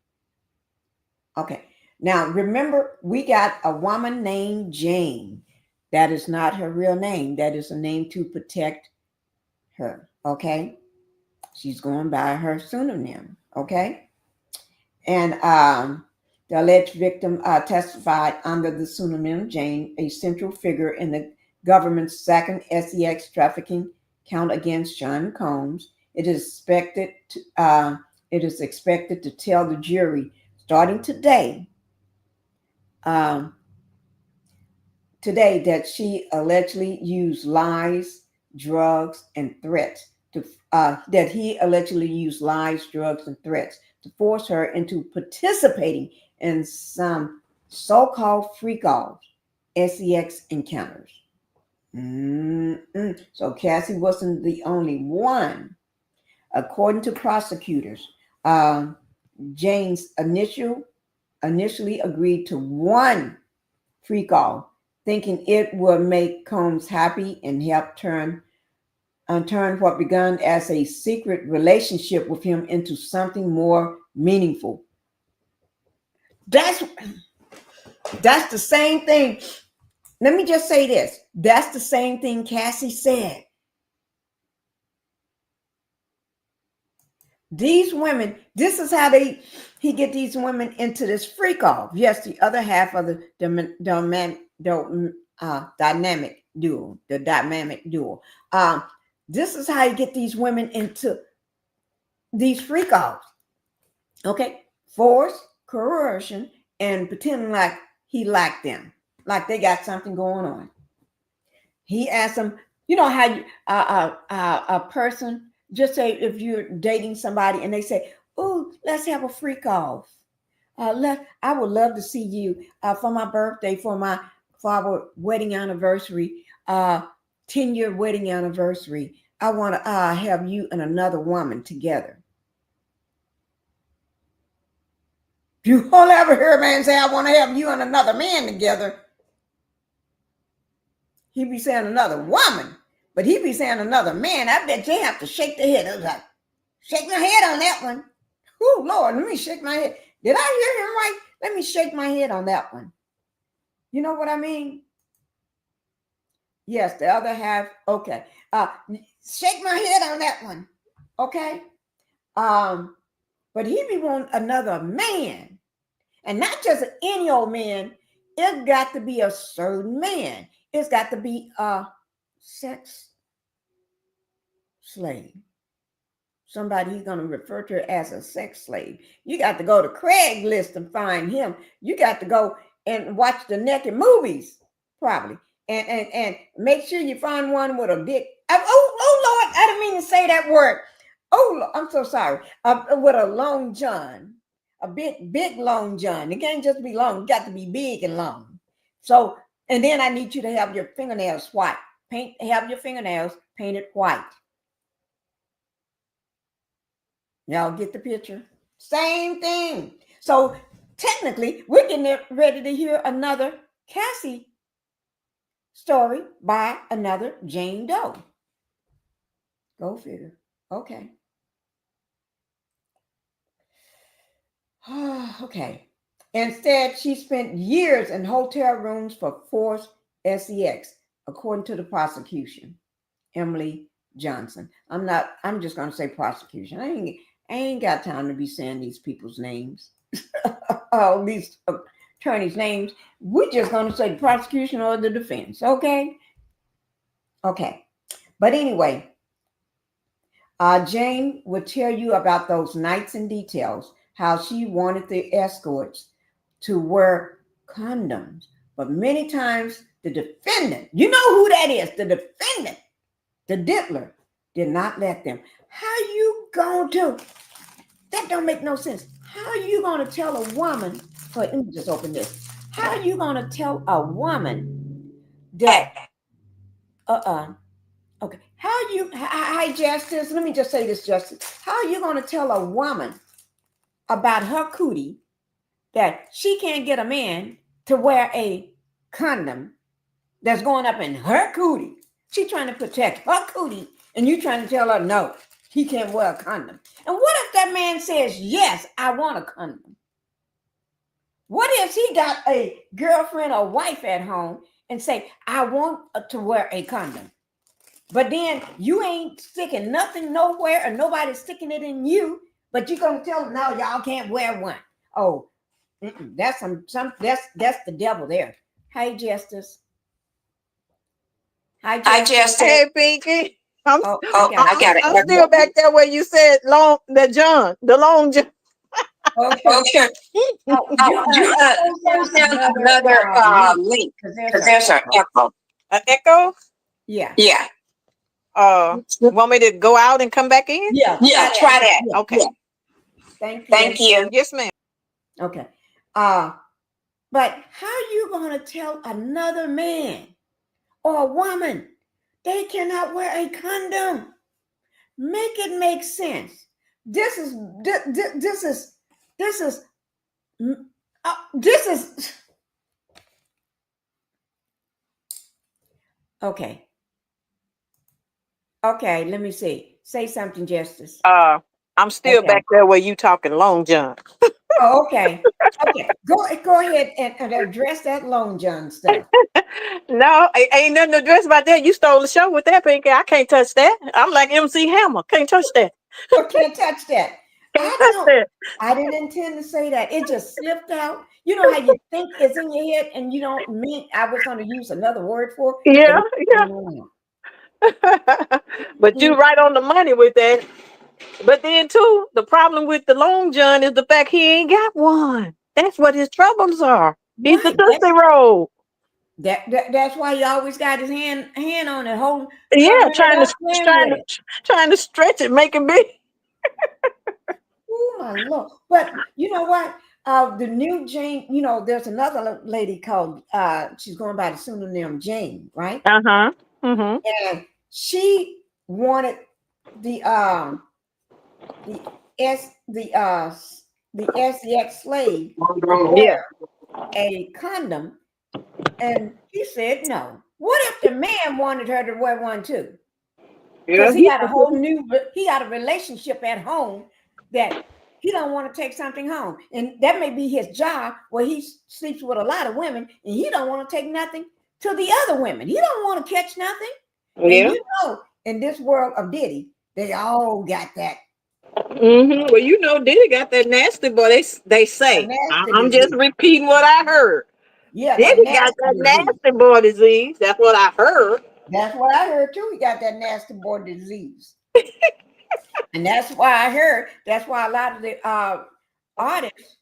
Okay, now remember, we got a woman named Jane. That is not her real name. That is a name to protect her. Okay, she's going by her pseudonym. Okay, and the alleged victim testified under the pseudonym Jane, a central figure in the government's second sex trafficking count against Sean Combs. It is expected to tell the jury starting today that she allegedly used lies, drugs, and threats to that he allegedly used lies, drugs, and threats to force her into participating in some so-called freak-off sex encounters. So Cassie wasn't the only one. According to prosecutors, Jane's initial initially agreed to one free call, thinking it would make Combs happy and help turn what began as a secret relationship with him into something more meaningful. That's the same thing. Let me just say this. That's the same thing Cassie said. These women, this is how he get these women into this freak off. Yes, the other half of the dynamic duo. This is how you get these women into these freak offs. Okay, force, coercion, and pretending like he liked them, like they got something going on. He asked them, you know how you a person, just say if you're dating somebody and they say, "Oh, let's have a freak off. I would love to see you for my birthday, for our wedding anniversary, 10-year wedding anniversary. I want to have you and another woman together." You won't ever hear a man say, "I want to have you and another man together." He be saying another woman, but he be saying another man. I bet you have to shake the head. I was like, shake my head on that one. Oh, Lord, let me shake my head. Did I hear him right? Let me shake my head on that one. You know what I mean? Yes, the other half. Okay. Shake my head on that one. Okay. But he be wanting another man. And not just any old man. It's got to be a certain man. It's got to be a sex slave. Somebody he's going to refer to as a sex slave. You got to go to Craigslist and find him. You got to go and watch the naked movies, probably. And make sure you find one with a big, oh Lord, I didn't mean to say that word. Oh, I'm so sorry. With a long john, a big long john. It can't just be long. It got to be big and long. So, and then I need you to have your fingernails white. Have your fingernails painted white. Y'all get the picture? Same thing. So technically, we're getting ready to hear another Cassie story by another Jane Doe. Go figure. Okay. Okay. Instead, she spent years in hotel rooms for forced sex, according to the prosecution, Emily Johnson. I'm just going to say prosecution. I ain't got time to be saying these people's names. All these attorneys' names. We're just going to say the prosecution or the defense. Okay. Okay. But anyway, Jane would tell you about those nights in details, how she wanted the escorts to wear condoms. But many times the defendant, you know who that is, the defendant, the diddler, did not let them. How you going to, that don't make no sense. How are you going to tell a woman, let me just open this. How are you going to tell a woman that, okay, hi, Justice, let me just say this, Justice. How are you going to tell a woman about her cootie that she can't get a man to wear a condom that's going up in her cootie? She's trying to protect her cootie, and you trying to tell her, no, he can't wear a condom. And what if that man says, yes, I want a condom? What if he got a girlfriend or wife at home and say, I want to wear a condom? But then you ain't sticking nothing nowhere, and nobody's sticking it in you, but you're going to tell them, no, y'all can't wear one. Oh, that's that's the devil there. Hey, Justice. Hi, Justice. Hey, Pinkie. I got it. I'm still back there where you said the long John. Okay. You post another link because there's an echo. An echo? Yeah. Yeah. Want me to go out and come back in? Yeah. Try that. Yeah. Okay. Yeah. Thank you. Yes, ma'am. Okay. But how you gonna tell another man or a woman they cannot wear a condom? Make it make sense. This is This is okay. Okay, let me see. Say something, Justice. I'm still Okay. back there where you talking Long John. Oh, okay. Okay. Go ahead and address that Long John stuff. No, ain't nothing to address about that. You stole the show with that, Pinkie. I can't touch that. I'm like MC Hammer. Can't touch that. You can't touch that. Can't touch that. I didn't intend to say that. It just slipped out. You know how you think it's in your head and you don't mean I was going to use another word for it, but Yeah, it yeah. came out. But you right on the money with that. But then too, the problem with the Long John is the fact he ain't got one. That's what his troubles are. He's the Right. Tootsie Roll. That's why he always got his hand on it, Yeah, covering it up, playing trying with to it. trying to stretch it, make it big. Oh my Lord. But you know what? The new Jane, there's another lady called she's going by the pseudonym Jane, right? Uh-huh. Mm-hmm. And she wanted the the the SEX slave to Yeah. wear a condom, and he said no. What if the man wanted her to wear one too? Yeah. Because he got a relationship at home that he don't want to take something home, and that may be his job where he sleeps with a lot of women, and he don't want to take nothing to the other women. He don't want to catch nothing, and Yeah. in this world of Diddy, they all got that Mm-hmm. Well, Diddy got that nasty boy. They say. nasty I'm just disease. repeating what I heard. Yeah, that Diddy got nasty that disease. nasty boy disease. That's what I heard. That's what I heard too. He got that nasty boy disease, and that's why I heard. That's why a lot of the artists,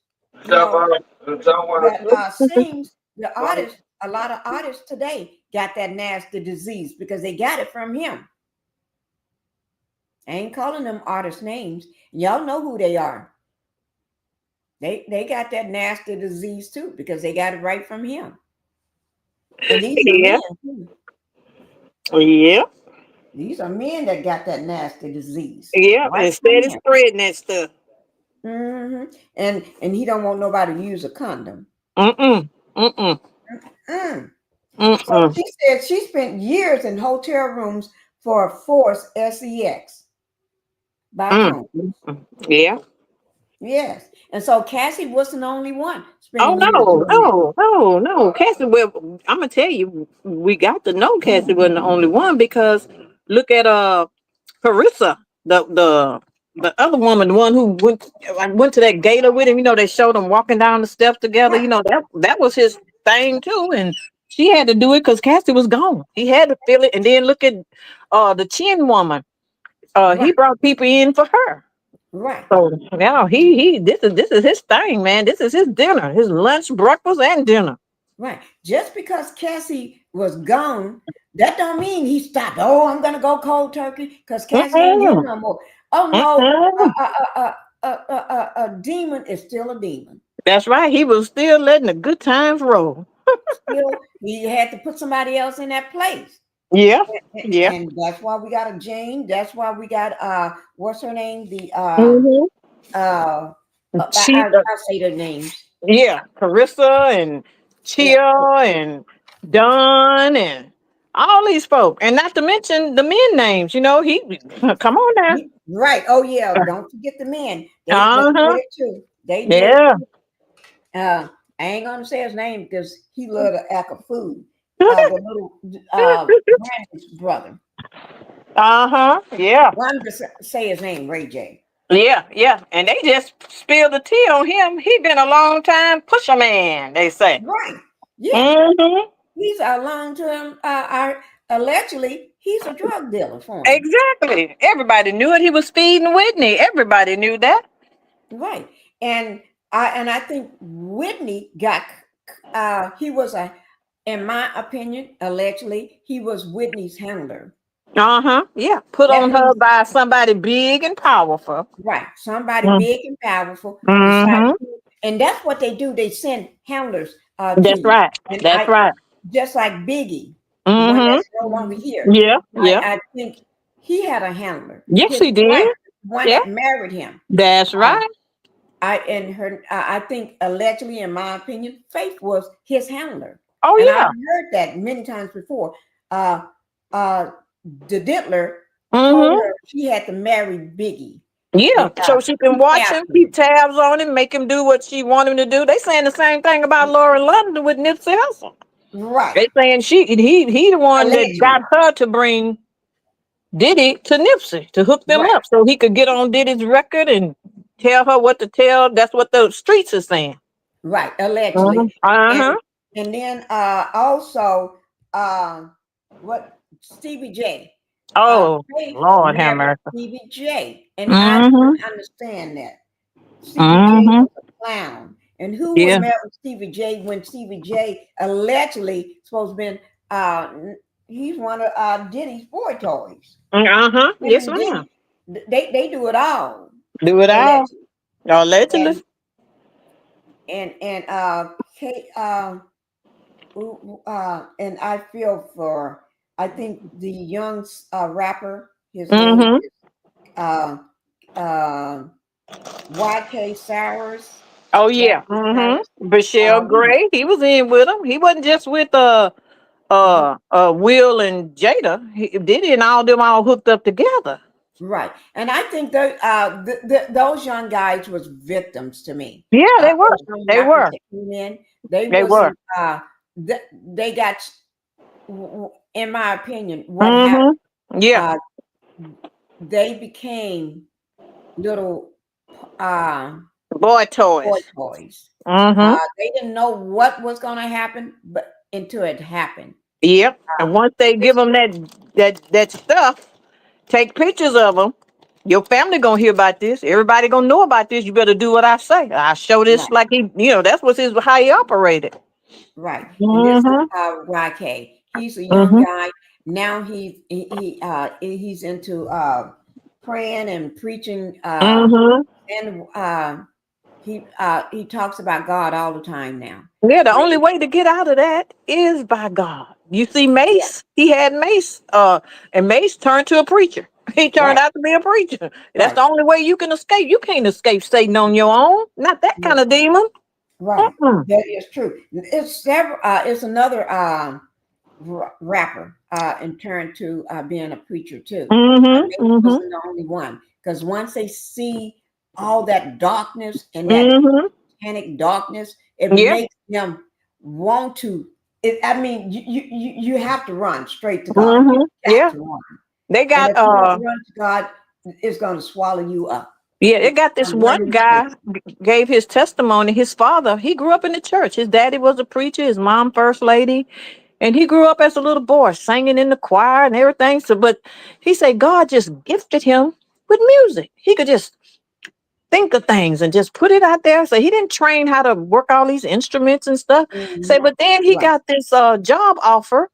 that sings the artists. A lot of artists today got that nasty disease because they got it from him. I ain't calling them artist names. Y'all know who they are. They got that nasty disease too because they got it right from him. And these are Yeah. men too. Yeah. These are men that got that nasty disease Yeah. right from Instead of him. spreading that stuff. And he don't want nobody to use a condom. Mm-mm. Mm-mm. Mm. So Mm-mm. she said she spent years in hotel rooms for a forced sex by Mm. phone. Yeah. Yes. And so Cassie wasn't the only one Oh spending years no, doing that. no, no, no. Cassie, well, I'm gonna tell you, we got to know Cassie wasn't the only one because look at Carissa, the other woman, the one who went to that gala with him. They showed them walking down the steps together. Right. That was his thing too, and she had to do it because Cassie was gone. He had to feel it, and then look at the Chin woman. He Right. brought people in for her. Right. So now he this is his thing, man. This is his dinner, his lunch, breakfast, and dinner. Right. Just because Cassie was gone, that don't mean he stopped. Oh, I'm gonna go cold turkey because Cassie ain't here Mm-mm, no more. Oh no, mm-mm. a demon is still a demon. That's right. He was still letting the good times roll. Still, he had to put somebody else in that place. Yeah, yeah. And that's why we got a Jane. That's why we got what's her name? The Mm-hmm. She, I'll say their names. yeah, Carissa and Yeah, Chia and Don and all these folk, and not to mention the men names. He come on now. right. Oh yeah, don't forget the men. They Uh did huh. it too. They did it Yeah. too. I ain't gonna say his name because he loved to act of food. The little Brandon's brother. Uh huh. Yeah. Well, I'm just say his name, Ray J. Yeah, yeah, and they just spilled the tea on him. He been a long time pusher man, they say. Right. Yeah. Hmm. He's a long term allegedly he's a drug dealer for him. Exactly. Everybody knew it. He was feeding Whitney. Everybody knew that. Right. And I think Whitney got he was in my opinion, allegedly, he was Whitney's handler. Uh huh. Yeah. Put That on her means by somebody big and powerful. right, somebody big and powerful decided Mm-hmm. and that's what they do. They send handlers to That's you. right. And That's I right. just like Biggie, the one Mm-hmm. that's no longer here. Yeah. Yeah. I think he had a handler. Yes, His he did. wife, the one Yeah. that married him. That's Uh, right. I think allegedly, in my opinion, Faith was his handler. Oh And yeah. I've heard that many times before. The Diddler told Mm-hmm. her she had to marry Biggie Yeah. and So she can keep watch him, after keep him. tabs on him, make him do what she want him to do. They saying the same thing about Lauren London with Nipsey Hussle. Right. They saying he the one that got Allegedly. her to bring Diddy to Nipsey to hook them Right. up so he could get on Diddy's record and tell her what to tell. That's what the streets are saying. Right. Uh Allegedly. huh. And and then also what Stevie J. Oh Faith Lord have married mercy. Stevie J. And I Mm-hmm. couldn't understand that. Stevie J Mm-hmm. was a clown. And who would Yeah. marry Stevie J when Stevie J allegedly supposed to been he's one of Diddy's boy toys. Uh-huh. Him Yes, and ma'am. Diddy, they do it all, Do it all. allegedly. Allegedly. And Kate and I feel for I think the young rapper, his name Mm-hmm. is uh YK Sowers. Oh Jack yeah. Sowers. Mm-hmm. Michelle He Gray. He was in with him. He wasn't just with Will and Jada. Diddy and all them all hooked up together. right, and I think that those young guys was victims to me. Yeah, they were. Those young They rappers were. that came in, they They were. wasn't. They got, in my opinion, what happened. Mm-hmm. Yeah. Uh, they became little Boy boy toys. toys. Mm-hmm. They didn't know what was going to happen, but until it happened. Yep. And once they give It's them that stuff, take pictures of them. Your family gonna hear about this. Everybody gonna know about this. You better do what I say. I show this right, like that's what's his how he operated. right. And this is Mm-hmm. YK. He's a young Mm-hmm. guy. Now he's into praying and preaching. Mm-hmm. And he talks about God all the time now. Yeah, the only And way to get out of that is by God. You see, yeah, Mace, he had Mace, and Mace turned to a preacher. He turned right, out to be a preacher. That's right, the only way you can escape. You can't escape Satan on your own. Not that yeah, kind of demon. right. Mm-mm. That is true. It's several. It's another rapper and turned to being a preacher too. Mm-hmm. Maybe Mm-hmm. wasn't the only one because once they see all that darkness and that Mm-hmm. panic darkness, it Yeah. makes them want to. I mean, you have to run straight to God. Mm-hmm. You got Yeah. to run, They and got if you don't run to God, it's going to swallow you up. yeah, they It's got this I'm one running straight. guy gave his testimony. His father, he grew up in the church. His daddy was a preacher, his mom first lady, and he grew up as a little boy singing in the choir and everything. So, but he said God just gifted him with music. He could just think of things and just put it out there. So he didn't train how to work all these instruments and stuff. Say, Mhm. but then he Right, got this job offer.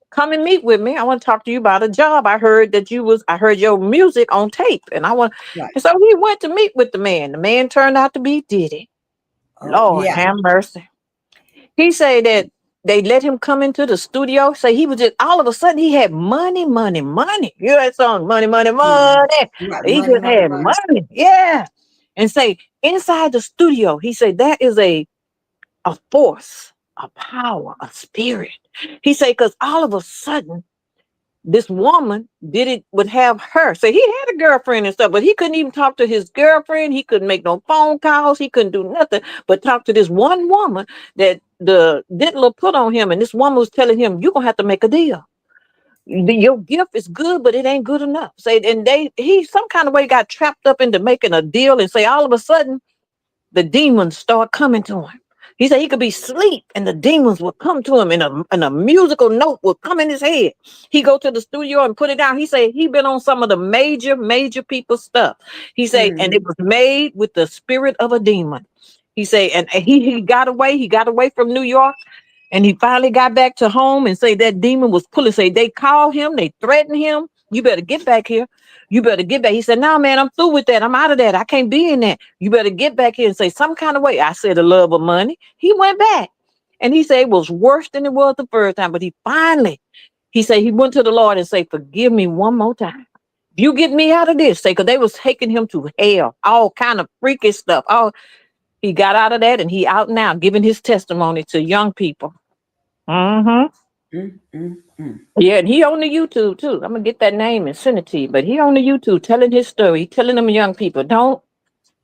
Come and meet with me. I want to talk to you about a job. I heard your music on tape. right. And so he went to meet with the man. The man turned out to be Diddy. Oh Lord yeah. have mercy. He said that they let him come into the studio. Say he was just all of a sudden he had money, money, money. You hear that song, money, money, Mhm. money. Right. He Money, just money, had money. money. Yeah. And say inside the studio, he said that is a force, a power, a spirit. He said, because all of a sudden this woman would have her. So he had a girlfriend and stuff, but he couldn't even talk to his girlfriend. He couldn't make no phone calls. He couldn't do nothing but talk to this one woman that the diddler put on him. And this woman was telling him, you're gonna have to make a deal. Your gift is good, but it ain't good enough. Say, and he some kind of way got trapped up into making a deal and say all of a sudden the demons start coming to him. He said he could be asleep and the demons would come to him and a musical note would come in his head. He go to the studio and put it down. He said he been on some of the major people's stuff. He said, and it Mhm. was made with the spirit of a demon. He said, and he got away. He got away from New York. And he finally got back to home and say that demon was pulling. Say they called him, they threatened him. You better get back here. You better get back. He said, no, man, I'm through with that. I'm out of that. I can't be in that. You better get back here and say some kind of way. I said the love of money. He went back. And he said it was worse than it was the first time. But he said he went to the Lord and said, forgive me one more time. You get me out of this, say, because they was taking him to hell, all kind of freaky stuff. Oh, he got out of that, and he out now giving his testimony to young people. Mm-hmm. Mm, mm, mm. Yeah, and he on the YouTube too. I'm gonna get that name and send it to you. But he on the YouTube telling his story, telling them young people, don't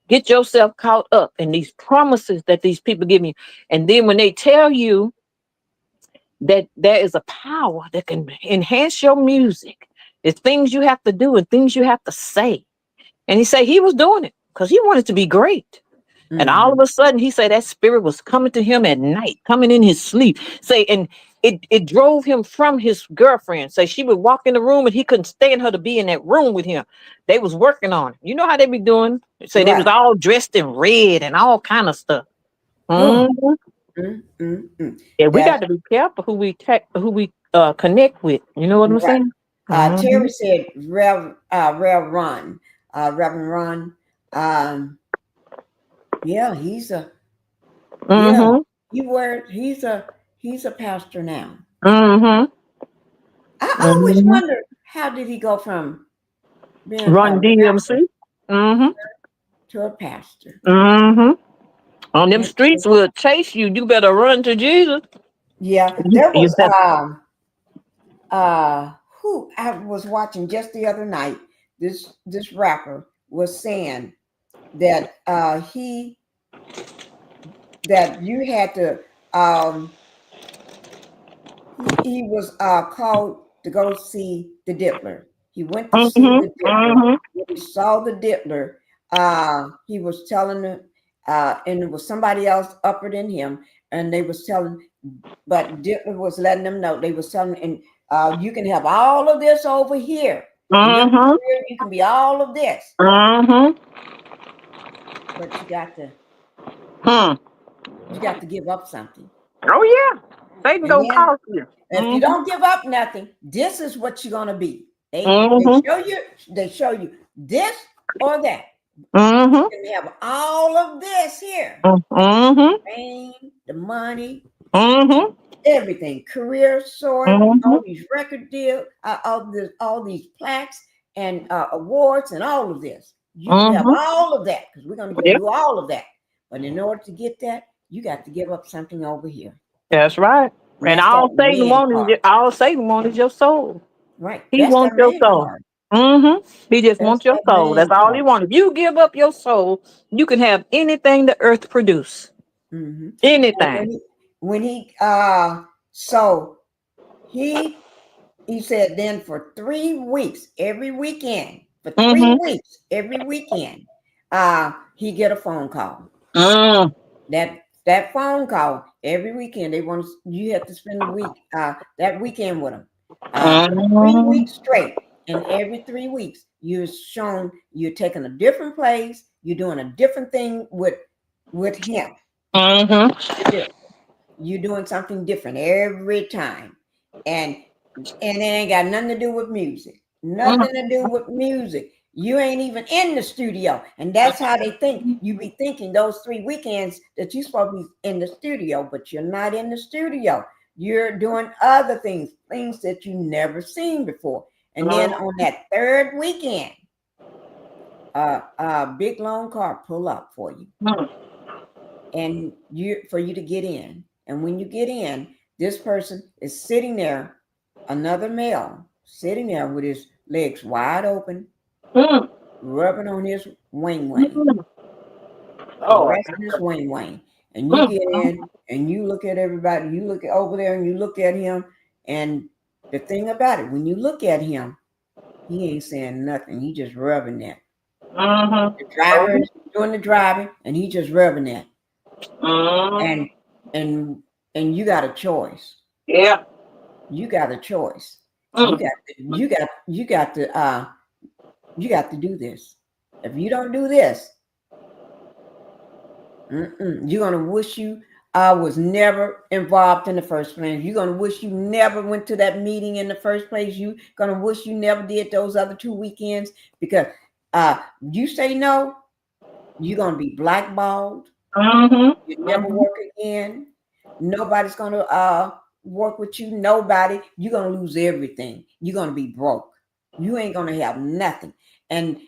get yourself caught up in these promises that these people give you. And then when they tell you that there is a power that can enhance your music, it's things you have to do and things you have to say. And he said he was doing it because he wanted to be great. And all of Mhm. a sudden, he said that spirit was coming to him at night, coming in his sleep. Say, and it drove him from his girlfriend. Say she would walk in the room and he couldn't stand her to be in that room with him. They was working on it. You know how they be doing? Say they was Right. all dressed in red and all kind of stuff. Oh. Mhm. Mm, mm, mm. Yeah, we got That's to be careful who we connect with. You know what I'm right. saying? Hmm. Terry said, Rev Ron, Reverend Ron. Um, yeah, yeah, Hmm. he's a pastor now. Hmm. I always Hmm. wondered how did he go from being a Run rapper DMC. Hmm. to a pastor? Hmm. On them And streets will chase you. You better run to Jesus. yeah, You, there you was better. who I was watching just the other night. This rapper was saying that that you had to he was called to go see the Diddler. He went to see Hmm. the Diddler. Hmm. When he saw the Diddler, he was telling him, and it was somebody else upper than him, and they was telling, but Diddler was letting them know. They was telling, and you can have all of this over here. In your Hmm. career, you can be all of this, Hmm. but Hmm. you got to give up something. Oh yeah, Satan And gonna then cost you. if you Hmm. don't give up nothing, this is what you're gonna be. They Hmm. show you this or that. You Hmm. can have all of this here. Hmm. Fame, the money, Hmm. everything, career soaring, Hmm. all these record deals, all these plaques and awards and all of this. You can have Hmm. all of that because we're gonna give Yeah, you all of that. But in order to get that, you got to give up something over here. that's right. And And that's that man part. all Satan wants is your soul. Right. He That's wants that your man soul. part. Hmm. He just That's wants your that soul. That's man all he part. wants. If you give up your soul, you can have anything the earth produce. Hmm. And Anything. when he so he he said then for 3 weeks every weekend for three Mm-hmm. weeks every weekend he get a phone call. Mm. That phone call every weekend they want you have to spend the week that weekend with them for 3 weeks Mm. straight, and every 3 weeks you're shown you're taking a different place, you're doing a different thing with him. Mm-hmm. You're doing something different every time, and it ain't got nothing to do with music. Nothing to do with music. You ain't even in the studio, and that's how they think. You be thinking those 3 weekends that you supposed to be in the studio, but you're not in the studio. You're doing other things, things that you never seen before. And then on that third weekend, a big long car pull up for you, Mm. and you for you to get in. And when you get in, this person is sitting there, another male sitting there with his legs wide open, Mm. rubbing on his wing wing, Mm. Lord. caressing his wing wing. And you Mm. get in and you look at everybody, you look over there and you look at him. And the thing about it, when you look at him, he ain't saying nothing. He just rubbing that. Mm-hmm. The driver is doing the driving and he just rubbing that. Mm. And and and you got a choice. Yeah. You got a choice. You Mm. got you got to do this. If you don't do this, you're gonna wish you was never involved in the first place. You're gonna wish you never went to that meeting in the first place. You're gonna wish you never did those other 2 weekends because you say no, you're gonna be blackballed. Mm-hmm. You never Mm-hmm. work again. Nobody's gonna work with you. Nobody. You're gonna lose everything. You're gonna be broke. You ain't gonna have nothing, and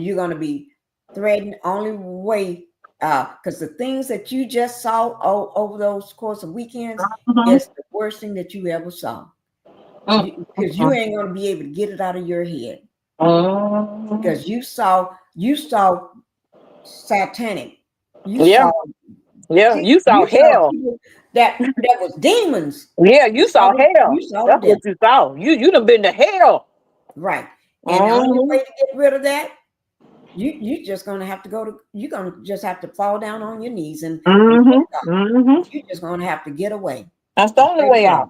you're gonna be threatened. Only way, because the things that you just saw over those course of weekends Mhm. is the worst thing that you ever saw. Mm, Because you ain't gonna be able to get it out of your head. mm. Because you saw satanic, you Yeah, saw yeah. You saw you saw hell. people that was demons. Yeah, you saw You hell. saw the That's what devil, you saw. You done been to hell. right? And the only Mm-hmm. way to get rid of that, you just gonna have to you're gonna just have to fall down on your knees and Mm-hmm. Mm-hmm. you're just gonna have to get away. That's the only Straight way away. out.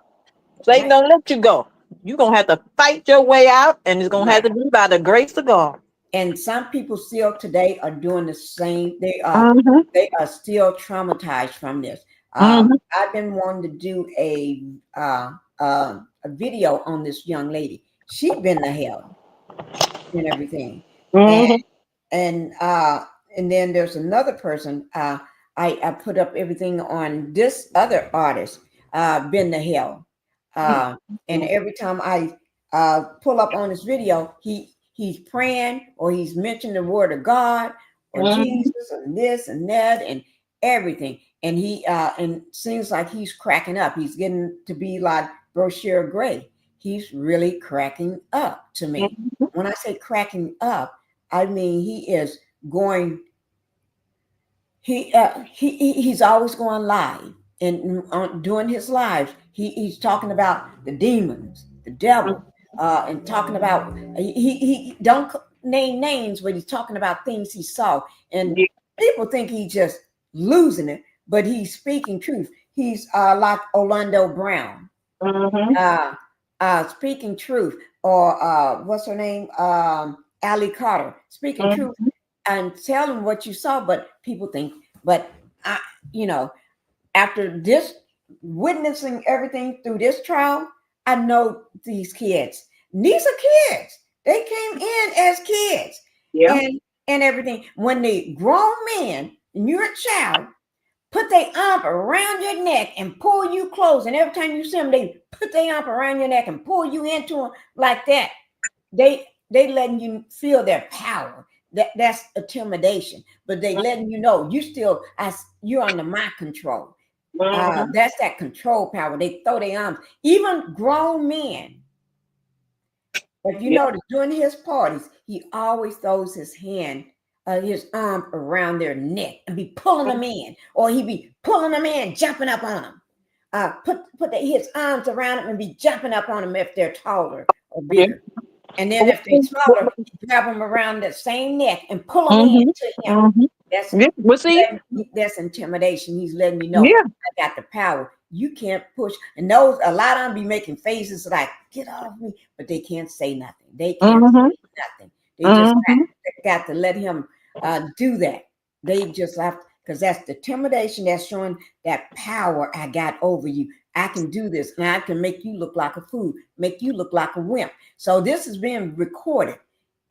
Satan Right, don't let you go. You gonna have to fight your way out, and it's gonna have right. to be by the grace of God. And some people still today are doing the same. Mm-hmm. They are still traumatized from this. Mm-hmm. I've been wanting to do a video on this young lady. She been to hell and everything. And Mm-hmm. and uh and then there's another person. I put up everything on this other artist, been to hell. Uh and every time I pull up on this video, he's praying or he's mentioning the word of God or Mm-hmm. Jesus and this and that and everything. And he and seems like he's cracking up. He's getting to be like Brochure Gray. He's really cracking up to me. When I say cracking up, I mean he is going. He's always going live, and during his lives, he's talking about the demons, the devil, and talking about he don't name names, but he's talking about things he saw, and people think he's just losing it, but he's speaking truth. He's like Orlando Brown, Mm-hmm. uh, speaking truth, or what's her name, Allie Carter, speaking truth and tell them what you saw, but people think, but I, you know, after this witnessing everything through this trial, I know these kids. These are kids. They came in as kids Yeah. and everything. When the grown men and you're a child put their arm around your neck and pull you close, and every time you see them, they put their arm around your neck and pull you into them like that. They letting you feel their power. That's intimidation, but they letting you know you still as you're under my control. Mm-hmm. That's that control power. They throw their arms. Even grown men, if you Yeah. notice during his parties, he always throws his arm around their neck and be pulling them in, or he be pulling them in, jumping up on them. His arms around them and be jumping up on them if they're taller or Yeah. bigger. And then if they smaller, grab them around the same neck and pull them Mm-hmm. into him. Mm-hmm. That's Yeah. Well, see, that's intimidation. He's letting you know yeah. I got the power. You can't push. And those a lot of them be making faces like get off me, but they can't say nothing. They can't Mm-hmm. say nothing. They just Mm-hmm. got to let him do that. They just have because that's the intimidation that's showing that power I got over you. I can do this and I can make you look like a fool, make you look like a wimp. So this is being recorded.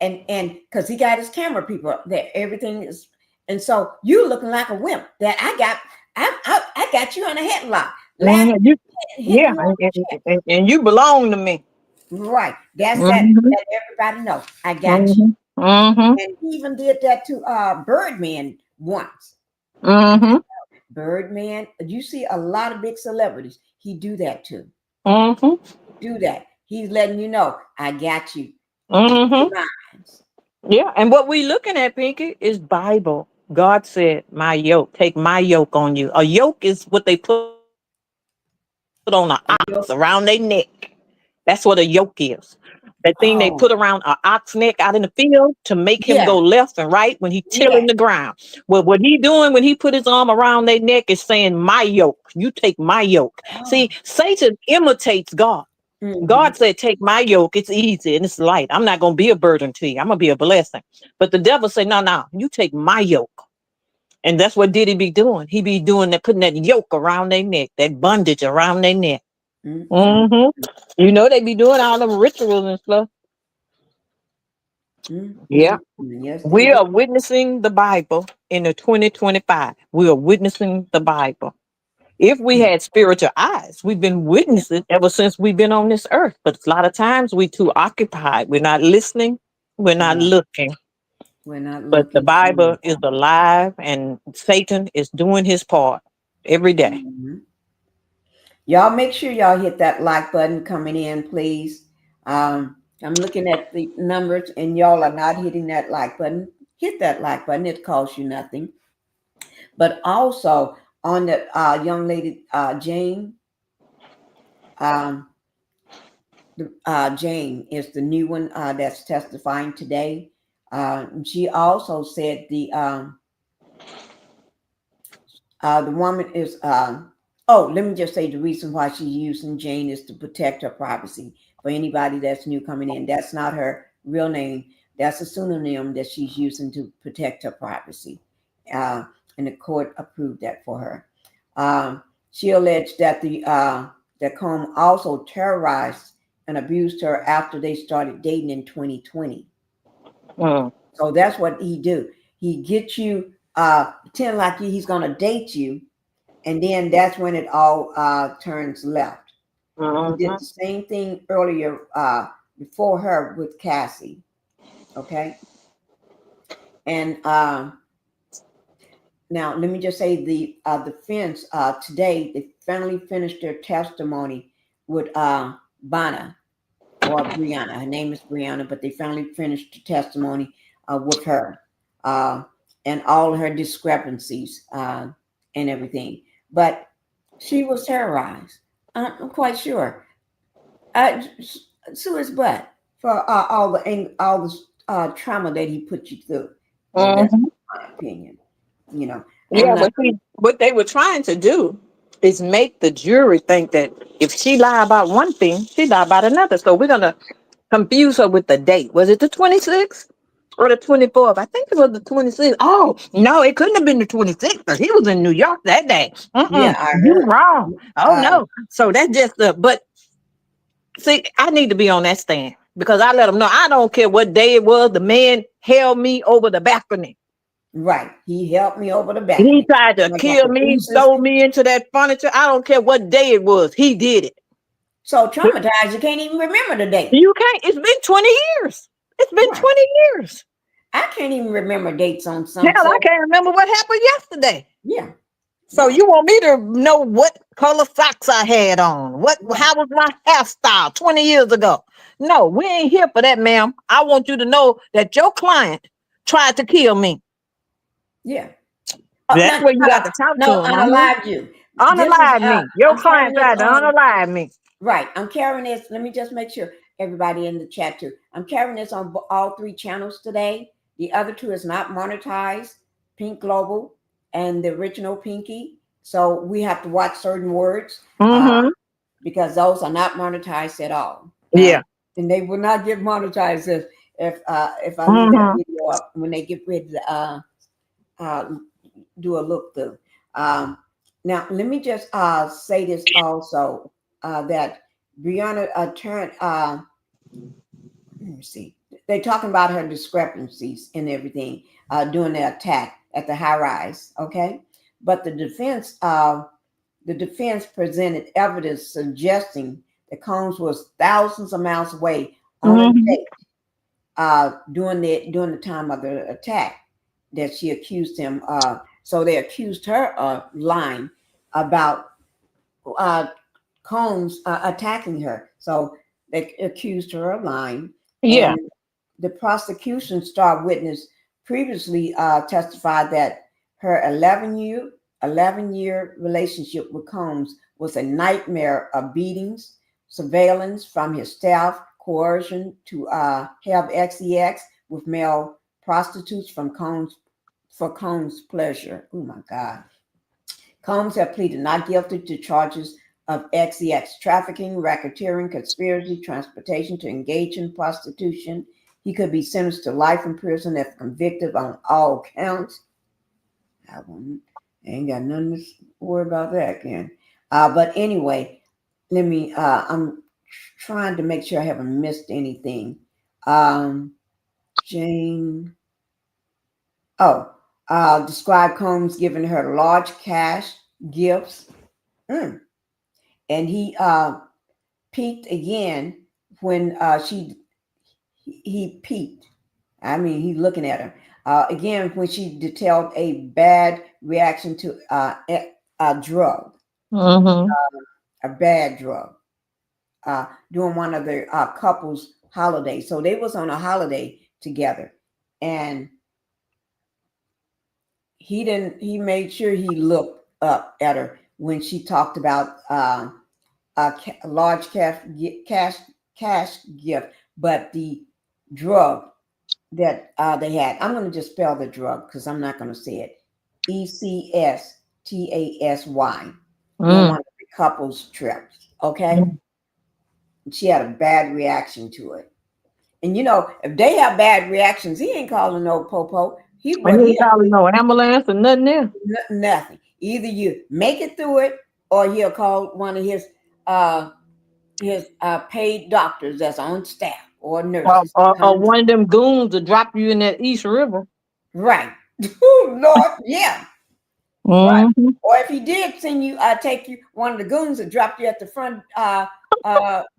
And because he got his camera people there, everything is, and so you looking like a wimp. That I got you in a headlock, laughing, Mm-hmm. You, hitting yeah, you on the chest. and you belong to me. Right. That's that. Mm-hmm. That everybody knows. I got you. Mm-hmm. Mm-hmm. And he even did that to Birdman once. Mm-hmm. Birdman, you see a lot of big celebrities. He do that too. Mm-hmm. Do that. He's letting you know, I got you. Mm-hmm. You're mine. Yeah, and what we looking at, Pinky, is Bible. God said, "My yoke, take my yoke on you." A yoke is what they put on an ox around their neck. That's what a yoke is. That thing they put around an ox neck Oh, out in the field to make him go left and right when yeah, he tilling the ground. yeah. Well, what he doing when he put his arm around their neck is saying, "My yoke, you take my yoke." See, Oh, Satan imitates God. God hmm, said, "Take my yoke. It's easy and it's light. I'm not going to be a burden to you. I'm going to be a blessing." But the devil said, "No, no, you take my yoke." And that's what Diddy be doing. He be doing that, putting that yoke around their neck, that bondage around their neck. mm, mm, Hmm. You know, they be doing all them rituals and stuff. Yeah. yes, they We do. are witnessing the Bible in the 2025. We are witnessing the Bible. If we had spiritual eyes, we've been witnessing ever since we've been on this earth. But a lot of times we too occupied. We're not listening. We're not Right. looking. We're not But the looking for Bible is anything. alive and Satan is doing his part every day. Mhm. Y'all make sure y'all hit that like button coming in, please. I'm looking at the numbers and y'all are not hitting that like button. Hit that like button. It costs you nothing. But also on the young lady, Jane, um, Jane is the new one that's testifying today. She also said the woman is, oh, let me just say the reason why she's using Jane is to protect her privacy. For anybody that's new coming in, that's not her real name. That's a pseudonym that she's using to protect her privacy. Uh, and the court approved that for her. She alleged that that Combe also terrorized and abused her after they started dating in 2020. Mm, So that's what he do. He get you pretend like he's gonna date you, and then that's when it all turns left. He did mhm. the same thing earlier before her with Cassie. Okay, and now let me just say the defense today they finally finished their testimony with Bana or Bryana. Her name is Bryana, but they finally finished the testimony with her uh, and all her discrepancies and everything. But she was terrorized. I'm quite sure. Sue his butt for all the trauma that he put you through. That's Mhm. my opinion. You know, I'm Yeah, not. but see, what they were trying to do is make the jury think that if she lied about one thing, she lied about another. So we're gonna confuse her with the date. Was it the 26th or the 24th? I think it was the 26th. Oh no, it couldn't have been the 26th because he was in New York that day. Yeah, I You heard. wrong. Oh Uh, no. So that's just the. But see, I need to be on that stand because I let them know I don't care what day it was. The man held me over the balcony. right. He helped me over the He balcony. tried to I got kill the me, bruises. throw me into that furniture. I don't care what day it was. He did it. So traumatized, you can't even remember the date. You can't. It's been 20 years. It's been Right. 20 years. I can't even remember dates on Hell, some I stuff. can't remember what happened yesterday. Yeah. So Right. you want me to know what color socks I had on? Right. How was my hairstyle 20 years ago? No, we ain't here for that, ma'am. I want you to know that your client tried to kill me. Yeah. That's No, where you got to talk to no, him. unalive you. This is Unalive me. Your I'm carrying client this tried to on. unalive me. Right. I'm carrying this. Let me just make sure everybody in the chat too. I'm carrying this on all three channels today. The other two is not monetized, Pink Global and the original Pinkie. So we have to watch certain words Mm-hmm. because those are not monetized at all. Yeah. And they will not get monetized if I leave that Mm-hmm. video up when they get ready to uh, do a look through. Um, Now, let me just say this also that Brianna turned, let me see, they're talking about her discrepancies and everything during the attack at the high rise, okay? But the defense presented evidence suggesting that Combs was thousands of miles away on a Mm-hmm. date during the time of the attack that she accused him. So they accused her of lying about uh, Combs attacking her. So they accused her of lying, Yeah. and the prosecution star witness previously testified that her 11-year relationship with Combs was a nightmare of beatings, surveillance from his staff, coercion to have sex with male prostitutes from Combs for Combs' pleasure. Oh my God. Combs had pleaded not guilty to charges of sex trafficking, racketeering, conspiracy, transportation to engage in prostitution. He could be sentenced to life in prison if convicted on all counts. I ain't got nothing to worry about that again. But anyway, I'm trying to make sure I haven't missed anything. Jane, oh, described Combs giving her large cash gifts Mm. And he peeked again when he peeked. I mean, he looking at her again when she detailed a bad reaction to a drug, Mm-hmm. a bad drug, during one of the couple's holidays. So they was on a holiday together, and he made sure he looked up at her when she talked about a large cash gift, but the drug that they had. I'm going to just spell the drug because I'm not going to say it. ECSTASY. During one of the couple's trips. Okay, she had a bad reaction to it. And you know, if they have bad reactions, he ain't calling no popo. And he calling no ambulance or nothing there. Nothing. Either you make it through it, or he'll call one of his paid doctors that's on staff or nurses. Or one of them goons to drop you in that East River. Right. Oh Lord, yeah. Right. Mm-hmm. Or if he did send you, take you, one of the goons that dropped you at the front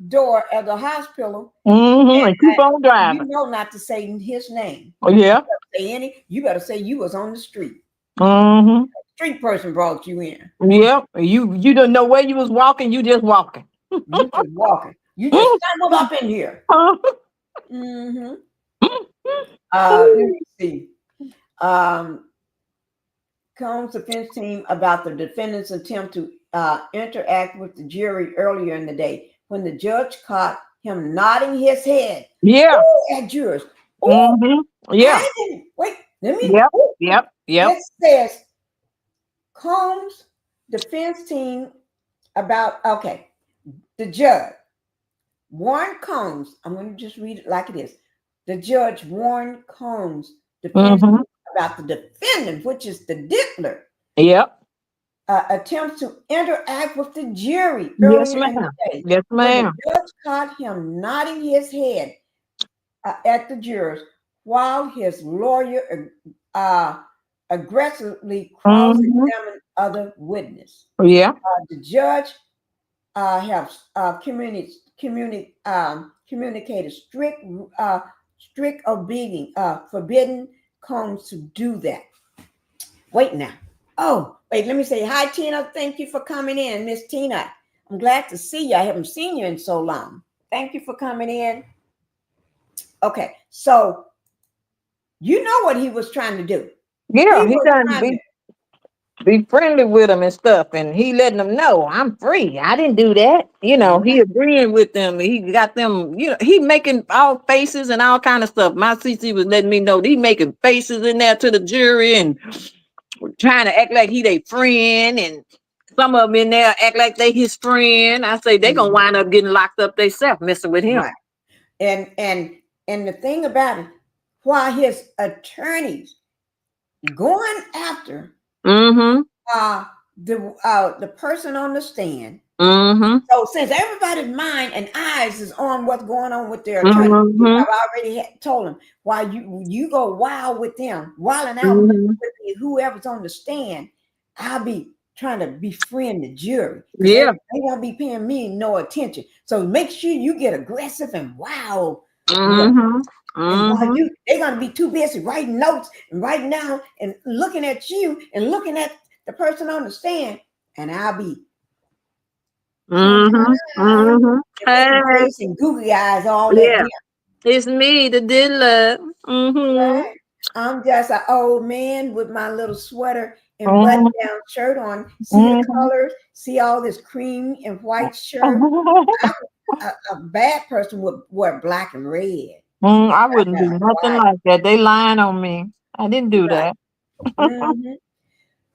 door of the hospital. Mm-hmm. And keep on driving. You know not to say his name. Oh yeah. You better say you was on the street. Mm-hmm. Street person brought you in. Yep. You don't know where you was walking. You just walking. You just walking. You just stumbled up in here. Mm-hmm. Let me see. Combs' defense team about the defendant's attempt to interact with the jury earlier in the day when the judge caught him nodding his head. Yeah. At jurors. Mm-hmm. Yeah. Wait, let me. Yep. It says Combs' defense team about, the judge warned Combs. I'm going to just read it like it is. The judge warned Combs' defense team about the defendant, which is the diddler. Yep. Attempts to interact with the jury. Yes, ma'am. Yes, ma'am. The judge caught him nodding his head at the jurors while his lawyer aggressively cross-examined other witnesses. Yeah. The judge has communicated strict obedience, forbidding Combs to do that. Wait now. Oh, wait, let me say hi, Tina. Thank you for coming in, Miss Tina. I'm glad to see you. I haven't seen you in so long. Thank you for coming in. Okay, so you know what he was trying to do. Yeah, he's trying to be friendly with them and stuff, and he letting them know I'm free. I didn't do that. You know, he agreeing with them. He got them. You know, he making all faces and all kind of stuff. My CC was letting me know he making faces in there to the jury and trying to act like he their friend, and some of them in there act like they his friend. I say they gonna wind up getting locked up themselves messing with him. Right. And the thing about it, while his attorneys going after the person on the stand. So since everybody's mind and eyes is on what's going on with their attorney, I've already told them why you go wild with them, wilding out with whoever's on the stand. I'll be trying to befriend the jury. Yeah, they won't be paying me no attention. So make sure you get aggressive and wild. And they're gonna be too busy writing notes and writing down and looking at you and looking at the person on the stand, and I'll be and googly eyes all that. It's me, the diddler. Right. I'm just an old man with my little sweater and button-down shirt on. See the colors, see all this cream and white shirt. A bad person would wear black and red. I wouldn't do nothing like that. They lying on me. I didn't do that.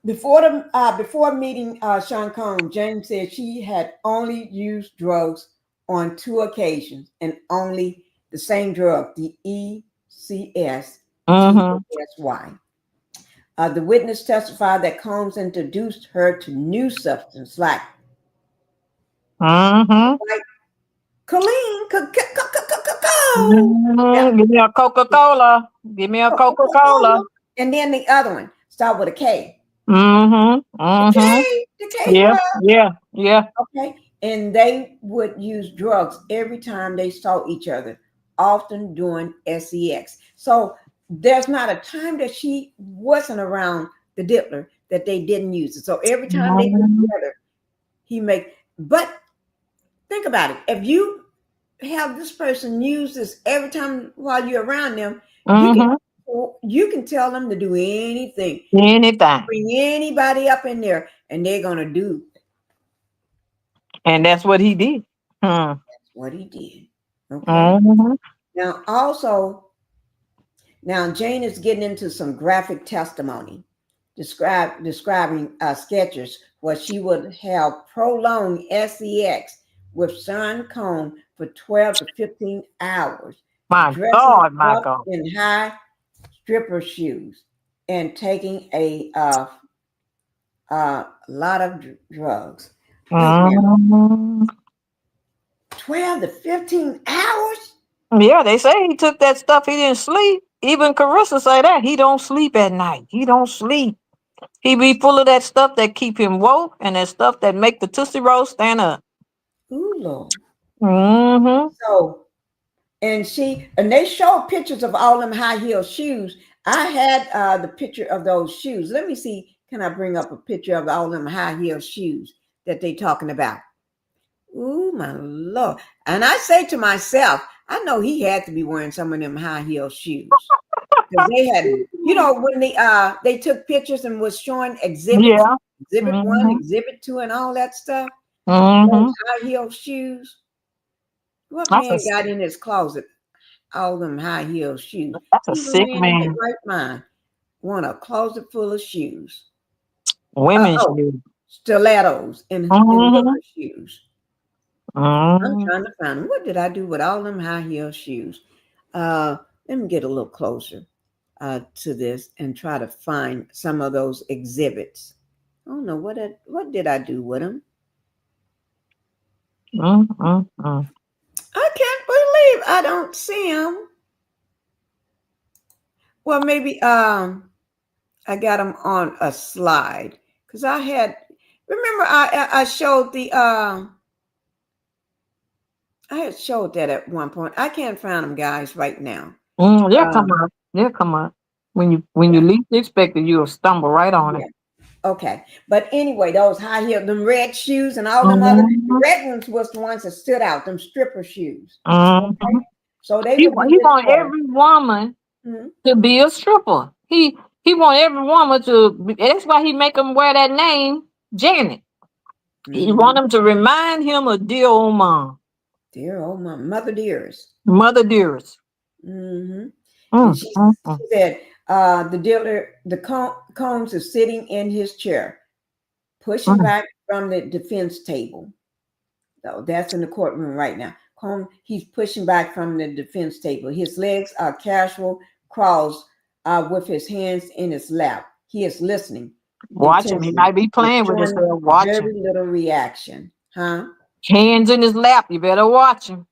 Before meeting Sean Combs, James said she had only used drugs on 2 occasions, and only the same drug, the ECS. The witness testified that Combs introduced her to new substance like Colleen. Give me a Coca-Cola. Give me a Coca-Cola. And then the other one start with a K. Mm-hmm. The K Yeah, drug. yeah, yeah. Okay. And they would use drugs every time they saw each other, often doing sex. So there's not a time that she wasn't around the diddler that they didn't use it. So every time they get Mm-hmm. together, he make, but think about it. If you have this person use this every time while you're around them, you can Mm-hmm. you can tell them to do anything. Anything. Bring anybody up in there and they're gonna do And that's what he did. Hmm. what he did. Okay. Mm-hmm. Now also, now Jane is getting into some graphic testimony, describing sketches where she would have prolonged sex with Sean Combs for 12 to 15 hours, My dressing God, my up God. in high stripper shoes and taking a lot of drugs. Wait now, Mm-hmm. 12 to 15 hours? Yeah, they say he took that stuff. He didn't sleep. Even Carissa say that he don't sleep at night. He don't sleep. He be full of that stuff that keep him woke and that stuff that make the Tootsie Roll stand up. Ooh, Lord. Mm-hmm. So, and they showed pictures of all them high heel shoes. I had the picture of those shoes. Let me see. Can I bring up a picture of all them high heel shoes that they talking about? Ooh, my Lord. And I say to myself, I know he had to be wearing some of them high heel shoes. Because they had, when they took pictures and was showing exhibits, Yeah. exhibit one, Mm-hmm. exhibit two, and all that stuff, those Mm-hmm. high heel shoes. What That's a man got in his closet all them high heel shoes? that's a Who's a sick man in his man. right mind want a closet full of shoes? Women Oh, should. stilettos and Mm-hmm. hooker shoes. I'm Mm-hmm. trying to find them. What did I do with all them high heel shoes? Uh, Let me get a little closer to this and try to find some of those exhibits. I don't know what did I do with them. Mm-hmm. I can't believe I don't see them. Well, maybe I got them on a slide because I had. Remember, I showed the I had showed that at one point. I can't find them, guys, right now. They'll come Um, up. They'll come up. When you yeah, least expect it, you'll stumble right on it. yeah. Okay, but anyway, those high heel, them red shoes, and all them other the Mm-hmm. red ones was the ones that stood out. Them stripper shoes. Mm-hmm. Okay, so they He would want do he this want for. every woman Mhm. to be a stripper. He want every woman to. That's why he make them wear that name, Janet. He want Mhm. them to remind him of dear old mom, Dear old mother dearest. Mother Dearest. Hmm. And Mm, mm, mm, she said, the dealer, Combs is sitting in his chair, pushing mm. back from the defense table. So that's in the courtroom right now. Combs, he's pushing back from the defense table. His legs are casual, crossed, with his hands in his lap. He is listening Watch him. He intensely, might be but playing with showing himself. Watch him. very little reaction. Huh? Hands in his lap. You better watch him.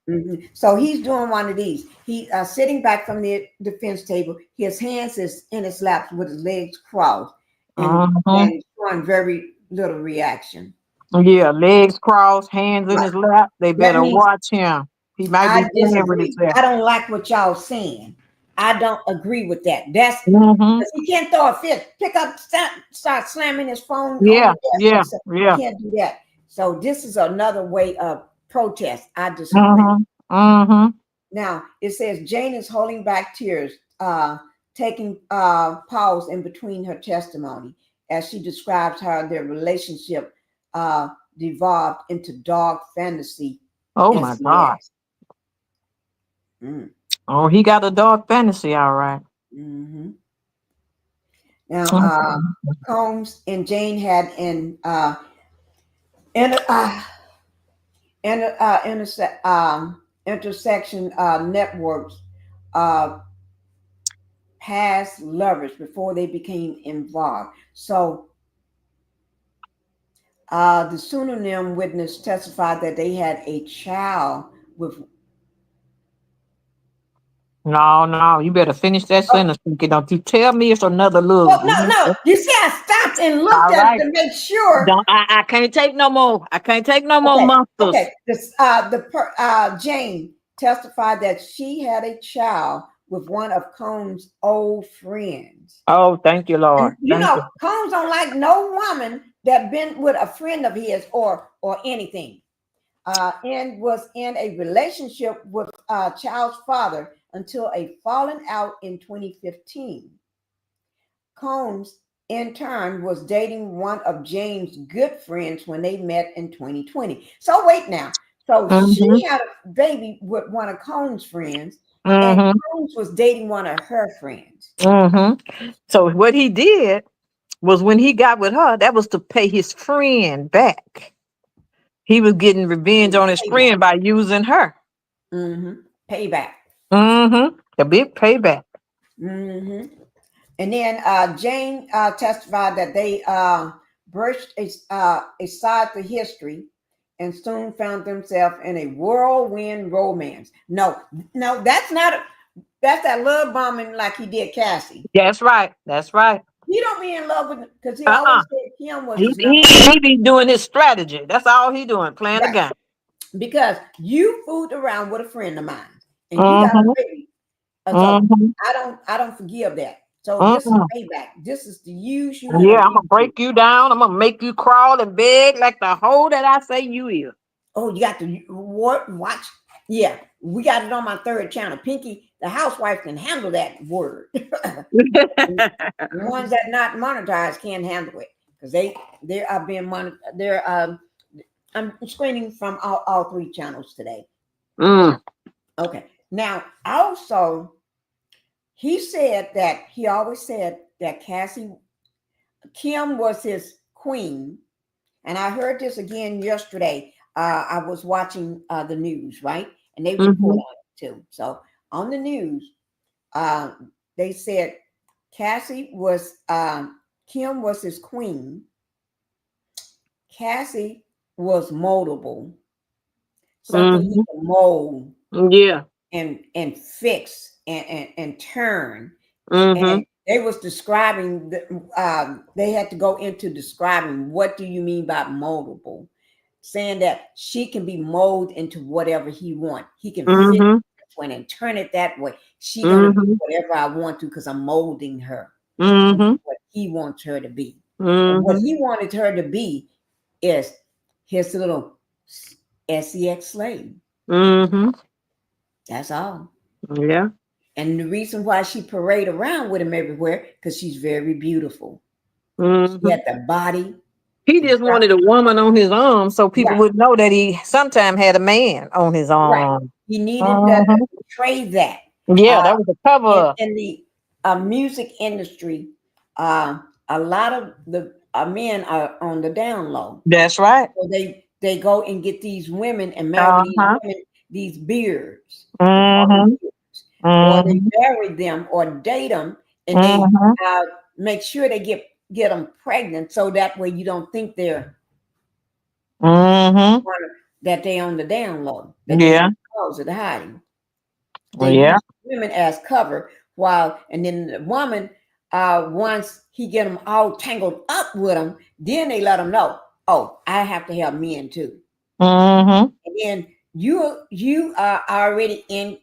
So he's doing one of these. He sitting back from the defense table. His hands is in his lap with his legs crossed, Mm-hmm. and showing very little reaction. Yeah, legs crossed, hands in Right. his lap. They That better means watch him. He might be I playing with disagree. himself. I don't like what y'all saying. I don't agree with that. That's Mm-hmm. because he can't throw a fit, pick up, start slamming his phone on Yeah, the desk yeah, and stuff. He yeah. can't do that. So this is another way of protest. I disagree. Mm-hmm. Mm-hmm. Now it says Jane is holding back tears, taking pause in between her testimony as she describes how their relationship devolved into dark fantasy Oh my God. SEX. Mm, Oh, he got a dark fantasy, all right. hmm. Now Mm-hmm. Combs and Jane had an intersection networks uh, past lovers before they became involved. So the pseudonym witness testified that they had a child with No, you better finish that Oh, sentence, Pinkie. Don't you tell me it's another little. well, no. You see, I stopped and looked All at it right. to make sure. Don't I can't take no more. I can't take no more Okay, monsters. okay. Jane testified that she had a child with one of Combs' old friends. Oh, thank you, And Lord. you Thank know, you. Combs don't like no woman that been with a friend of his or anything. And was in a relationship with child's father until a falling out in 2015. Combs, in turn, was dating one of Jane's good friends when they met in 2020. So wait now. So she Mm-hmm. had a baby with one of Combs' friends, and Mm-hmm. Combs was dating one of her friends. Mm-hmm. So what he did was when he got with her, that was to pay his friend back. He was getting revenge on his Payback. friend by using her. Payback. Mm-hmm. A big payback. hmm And then Jane testified that they brushed aside the history and soon found themselves in a whirlwind romance. No, that's that love bombing like he did Cassie. That's right. That's right. He don't be in love with because he Uh-uh. always said Kim was He, his he, number one. he be doing his strategy. That's all he doing, playing the Right. game. Because you fooled around with a friend of mine and you got a Mm-hmm. baby. So Mm-hmm. I don't forgive that. So this is Mm-hmm. payback. This is to use you and Yeah, I'm abuse gonna you. break you down. I'm gonna make you crawl and beg like the hole that I say you is. Oh, you got to watch. Yeah, we got it on my third channel. Pinkie, the housewife, can handle that word. The ones that not monetized can't handle it because they are being monetized. They're I'm screening from all three channels today. Mm. Okay. Now, also, he always said that Kim was his queen. And I heard this again yesterday. I was watching the news, right? And they report Mhm. on it too. So on the news, uh, they said Kim was his queen. Cassie was moldable, something he Mhm. could mold Yeah. and fix and turn. And Mhm. they was describing they had to go into describing what do you mean by moldable, saying that she can be molded into whatever he wants. He can fit Mhm. this one and turn it that way. She gonna do Mhm. whatever I want to because I'm molding her into Mhm. what he wants her to be. And what Mhm. he wanted her to be is his little sex slave. Mhm. That's all. Yeah. And the reason why she parade around with him everywhere, because she's very beautiful. She Mhm. had the body. He The just wanted a woman on his arm so people right, would know that he sometime had a man on his right. arm. He needed to Mhm. portray that. Yeah, Uh, that was a cover up. in the music industry, a lot of the men are on the down low. That's right. So they go and get these women and marry these Uh-huh. women, these beards. They call them Mhm. beards. Or they Mhm. marry them or date them and they Mhm. make sure they get them pregnant so that way you don't think they're Mhm. that they on the down low, that they in Yeah. the closet hiding. They Yeah. use women as cover while and then the woman once he get them all tangled up with them, then they let them know, oh, I have to have men too. Mhm. And then you are already in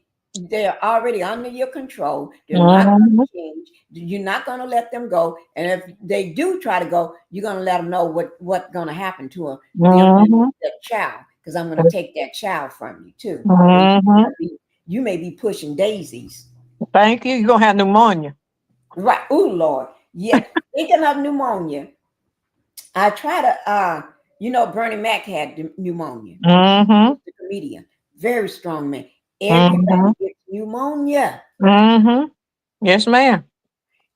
they're already under your control. They're not going Mhm. to change. You're not going to let them go. And if they do try to go, you're going to let them know what's going to happen to them and Mhm. that child. Because I'm going to take that child from you too. And Mhm. you may be pushing daisies. Thank you. You're gonna have pneumonia. Right. Oh Lord. Yeah. Thinking of pneumonia. I try to Bernie Mac had pneumonia. Mm-hmm. The comedian. Very strong man. Mm-hmm. Everybody gets pneumonia. Mm-hmm. Yes, ma'am.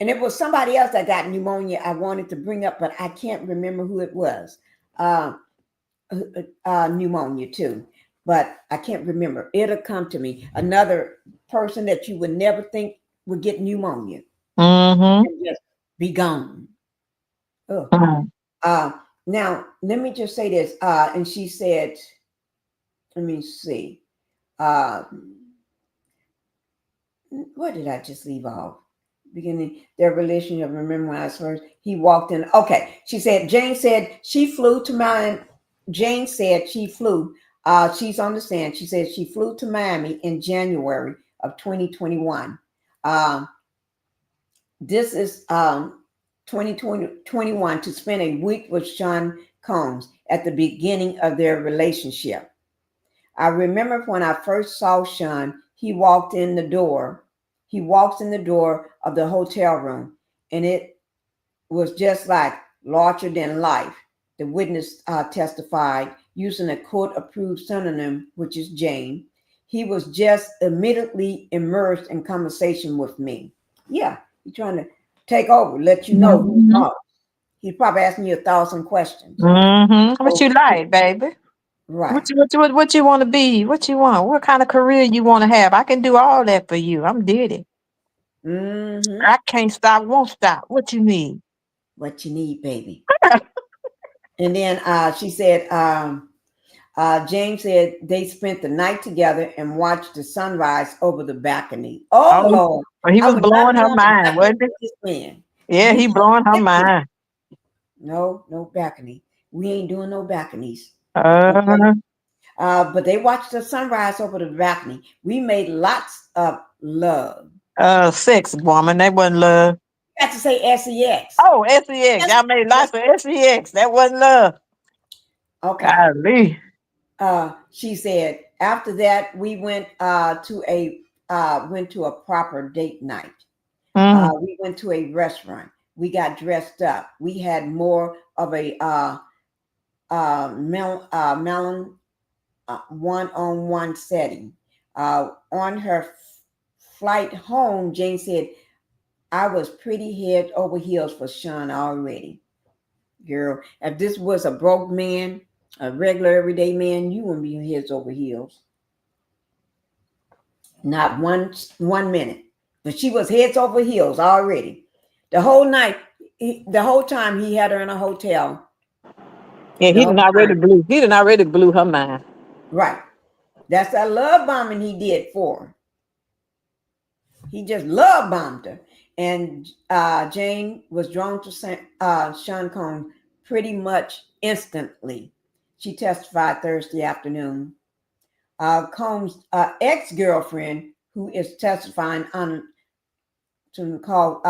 And it was somebody else that got pneumonia I wanted to bring up, but I can't remember who it was. Uh, Pneumonia too, but I can't remember. It'll come to me. Another person that you would never think would get pneumonia Mm-hmm. and just be gone. Oh. Mm-hmm. Now, let me just say this. And she said, let me see. Uh, What did I just leave off? Beginning their relationship. Remember when I first he walked in. Okay, she said Jane said she flew to Miami. Jane said she flew. She's on the stand. She said she flew to Miami in January of 2021. This is 2021 to spend a week with Sean Combs at the beginning of their relationship. I remember when I first saw Sean, he walked in the door. He walks in the door of the hotel room, and it was just like larger than life. The witness testified using a court-approved synonym, which is Jane. He was just immediately immersed in conversation with me. Yeah, he's trying to take over, let you know who he are. He's probably asking you 1,000 questions. What So, you like, baby? right. What you want to be? What you want? What kind of career you want to have? I can do all that for you. I'm Diddy. Mm-hmm. I can't stop, won't stop. What you need? What you need, baby. And then she said, James said they spent the night together and watched the sunrise over the balcony. Oh, Oh, Lord. he I was would not blowing be her on the mind, balcony wasn't it? with this man. Yeah, You he can't blowing her get me. mind. No balcony. We ain't doing no balconies. Okay. Uh, But they watched the sunrise over the balcony. We made lots of love. sex, woman. That wasn't love. You got to say sex. Oh, sex. Yes. Y'all made lots of sex. That wasn't love. Okay. Golly. She said after that we went to a proper date night. Mm. We went to a restaurant. We got dressed up. We had more of a melon one-on-one setting. On her flight home, Jane said, "I was pretty head over heels for Sean already." Girl, if this was a broke man, a regular everyday man, you wouldn't be heads over heels. Not one minute. But she was heads over heels already. The whole night, the whole time he had her in a hotel. Yeah, The whole time. he done already blew her mind. Right. That's that love bombing he did for her. He just love bombed her. And Jane was drawn to Sean Combs pretty much instantly. She testified Thursday afternoon. Combs' ex-girlfriend, who is testifying on to call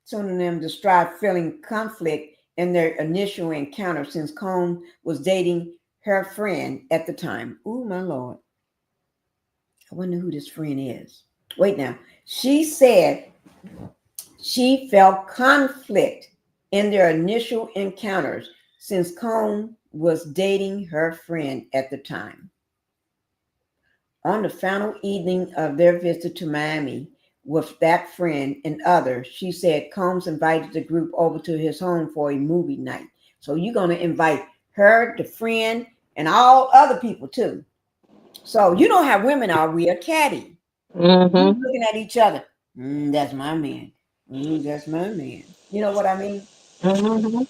synonym described feeling conflict in their initial encounter since Combs was dating her friend at the time. Oh my Lord. I wonder who this friend is. Wait now. She said she felt conflict in their initial encounters since Combs was dating her friend at the time. On the final evening of their visit to Miami with that friend and others, she said Combs invited the group over to his home for a movie night. So you're going to invite her, the friend, and all other people too. So you know how women are. We are catty. We Mm-hmm. looking at each other. That's my man. That's my man. You know what I mean? Mm-hmm.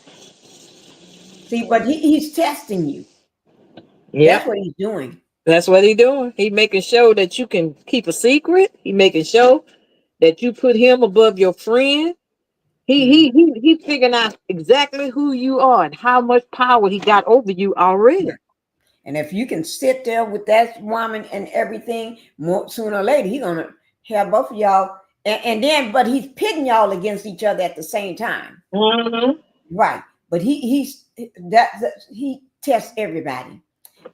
See, but he's testing you. That's Yep. what he's doing. That's what he doing. He making sure that you can keep a secret. He making sure that you put him above your friend. Mhm. He figuring out exactly who you are and how much power he got over you already. And if you can sit there with that woman and everything, more, sooner or later, he's gonna have both of y'all. And then, but he's pitting y'all against each other at the same time, Mm-hmm. right? But he tests everybody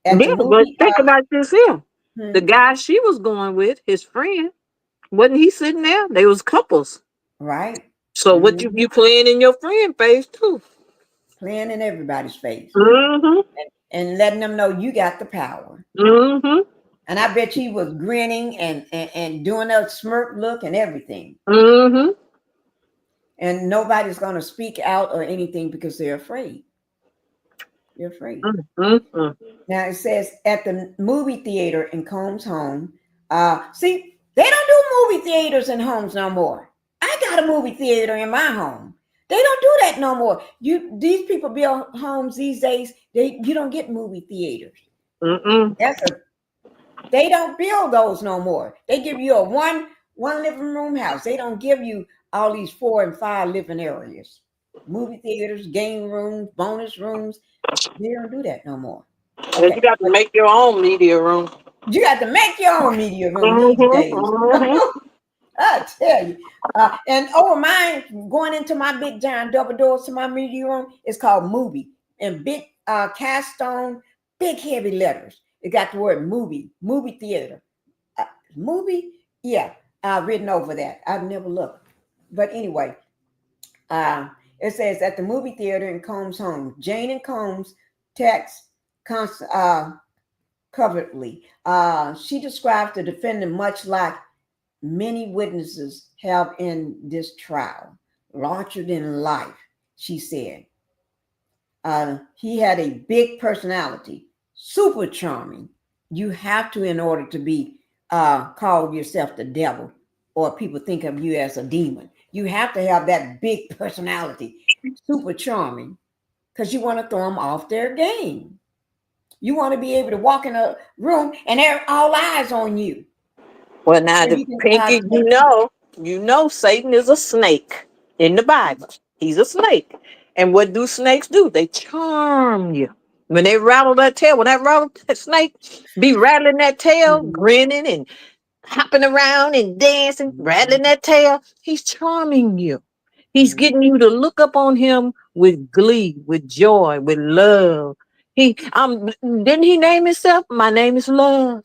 at the Yeah, but movie. think about this here. The Hmm, guy she was going with, his friend, wasn't he sitting there? They was couples. right? So what Mhm. you playing in your friend face too? Playing in everybody's face Mm-hmm. and letting them know you got the power. Mm-hmm. And I bet he was grinning and doing a smirk look and everything. Mm-hmm. And nobody's going to speak out or anything because they're afraid. They're afraid. Mm-hmm. Now it says at the movie theater in Combs' home. See, they don't do movie theaters in homes no more. I got a movie theater in my home. They don't do that no more. These people build homes these days. You don't get movie theaters. Mm-mm. That's a They don't build those no more. They give you a one living room house. They don't give you all these 4 and 5 living areas, movie theaters, game rooms, bonus rooms. They don't do that no more. You Okay, got to but make your own media room. you got to make your own media room these days. Mm-hmm. I tell you. And over mine, going into my big giant double doors to my media room, it's called movie. And big cast on, big heavy letters. It got the word movie theater. Movie? Yeah, written over that. I've never looked. But anyway, it says at the movie theater in Combs' home, Jane and Combs text covertly. She describes the defendant much like many witnesses have in this trial, larger than life, she said. He had a big personality, super charming. You have to, in order to be call yourself the devil, or people think of you as a demon. You have to have that big personality, super charming, because you want to throw them off their game. You want to be able to walk in a room and they're all eyes on you. Well, now So the you can Pinky, you know, Satan is a snake in the Bible. He's a snake, and what do snakes do? They charm you. When they rattle that tail, when that snake be rattling that tail, grinning and hopping around and dancing, rattling that tail, he's charming you. He's getting you to look up on him with glee, with joy, with love. He didn't he name himself? My name is Love.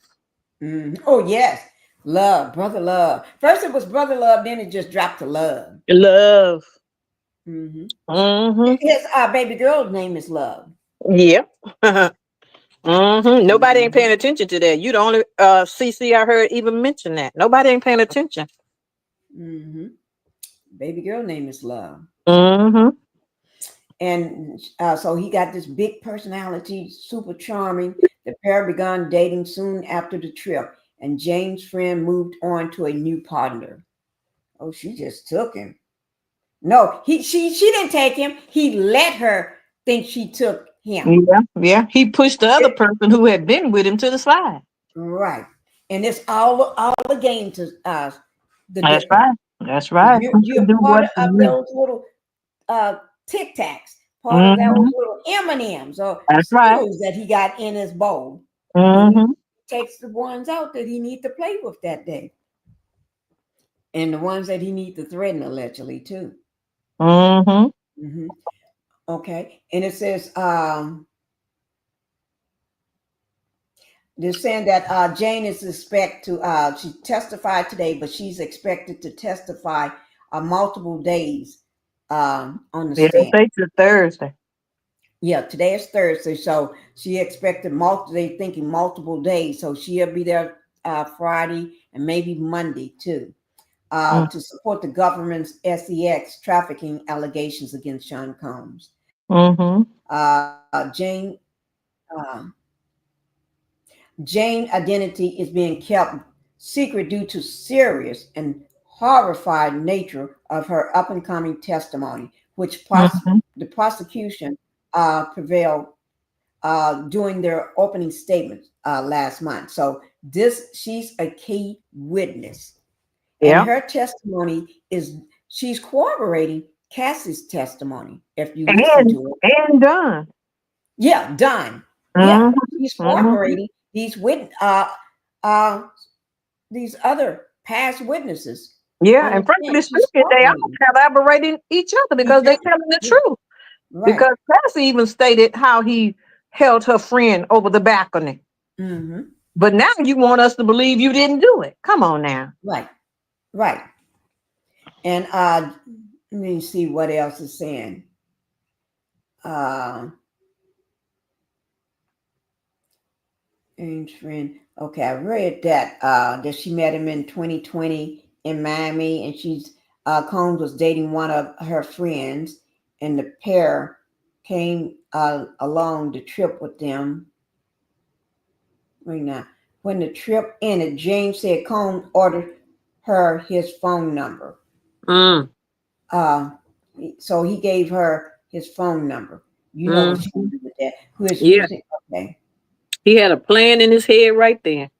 Oh yes, love, brother love. First it was brother love, then it just dropped to love. Love. Mm-hmm. Mm-hmm. His baby girl's name is Love. Yep. Mm-hmm. Nobody ain't Mm-hmm. paying attention to that. You the only CC I heard even mention that. Nobody ain't paying attention. Mm-hmm. Baby girl name is Love. Mm-hmm. And so he got this big personality, super charming. The pair began dating soon after the trip, and Jane's friend moved on to a new partner. Oh, she just took him. No, she didn't take him. He let her think she took him. Yeah, yeah. He pushed the other person who had been with him to the side. Right. And it's all the game to the That's difference. right. That's right. Who You're can do part what for of you? those little Tic Tacs, part of those Mm-hmm. little M&Ms or That's right. Skittles that he got in his bowl. And he Mm-hmm. takes the ones out that he need to play with that day. And the ones that he need to threaten allegedly too. Mm-hmm. Mm-hmm. Okay. And it says they're saying that Jane is expected to she testified today, but she's expected to testify multiple days on the Yeah, stand. they say Thursday. Yeah, today is Thursday, so she expected they thinking multiple days, so she'll be there Friday and maybe Monday too, to support the government's sex trafficking allegations against Sean Combs. Mm-hmm. Uh, Jane identity is being kept secret due to serious and horrified nature of her up and coming testimony, which Mm-hmm. the prosecution prevailed during their opening statement last month. So she's a key witness, and Yeah. her testimony she's corroborating Cassie's testimony. If you listen And to it, and done. yeah, done. Yeah, she's Mm-hmm. Mm-hmm. corroborating these other past witnesses Yeah, on the and frankly stand. She's speaking, they all corroborating collaborating each other each because they other. telling the Yeah, truth. right. Because Cassie even stated how he held her friend over the balcony. Mm-hmm. But now you want us to believe you didn't do it. Come on now. Right. Right. And let me see what else is saying. Friend. Okay, I read that she met him in 2020 in Miami, and Combs was dating one of her friends, and the pair came along the trip with them. Right now, when the trip ended, James said Combs ordered her his phone number. Mm. Uh, so he gave her his phone number. You know what she Mm. did with that? Who is Yeah, using? Okay. he had a plan in his head right there.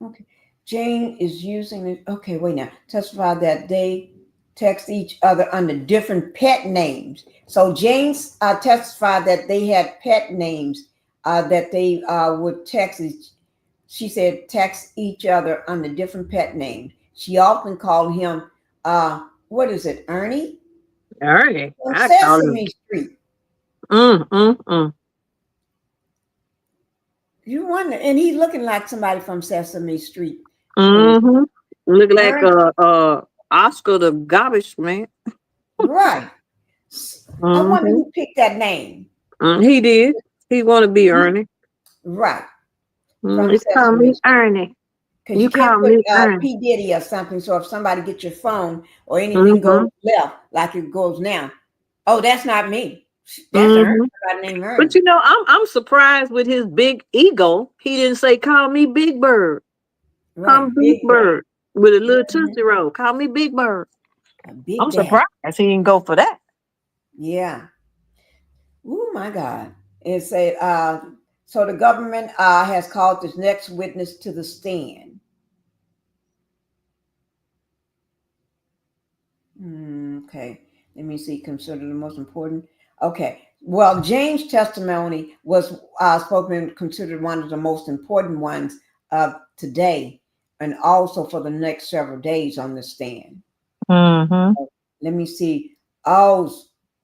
Okay. Jane is using it. Okay, wait now. Testify that they text each other under different pet names. So Jane's testified that they had pet names that they would text. She said text each other under different pet names. She often called him, what is it, Ernie? Ernie, On I call him. Sesame Street. Mm, mm, mm. You wonder, and he's looking like somebody from Sesame Street. And Mm-hmm. Look like Ernie, Oscar the garbage man. right. I wonder Mm-hmm. who picked that name. He did. He want to be Ernie. Right. From It's call Sesame me Street. Ernie. Because you You can't call put me Ernie. P. Diddy or something. So if somebody gets your phone or anything Mm-hmm. goes left, like it goes now, oh, that's not me. That's Ernie. Mm-hmm. Somebody named But Ernie. you know, I'm surprised with his big ego. He didn't say, "Call me Big Bird." Call me Right. Big Big Bird. Bird with a little Mhm. tootsie roll. Call me Big Bird. A big I'm daddy. surprised he didn't go for that. Yeah. Oh my God. It said, so the government has called this next witness to the stand. Okay. Let me see. Consider the most important. Okay. Well, James' testimony was spoken considered one of the most important ones of today, and also for the next several days on the stand. Mm-hmm. Let me see. Oh,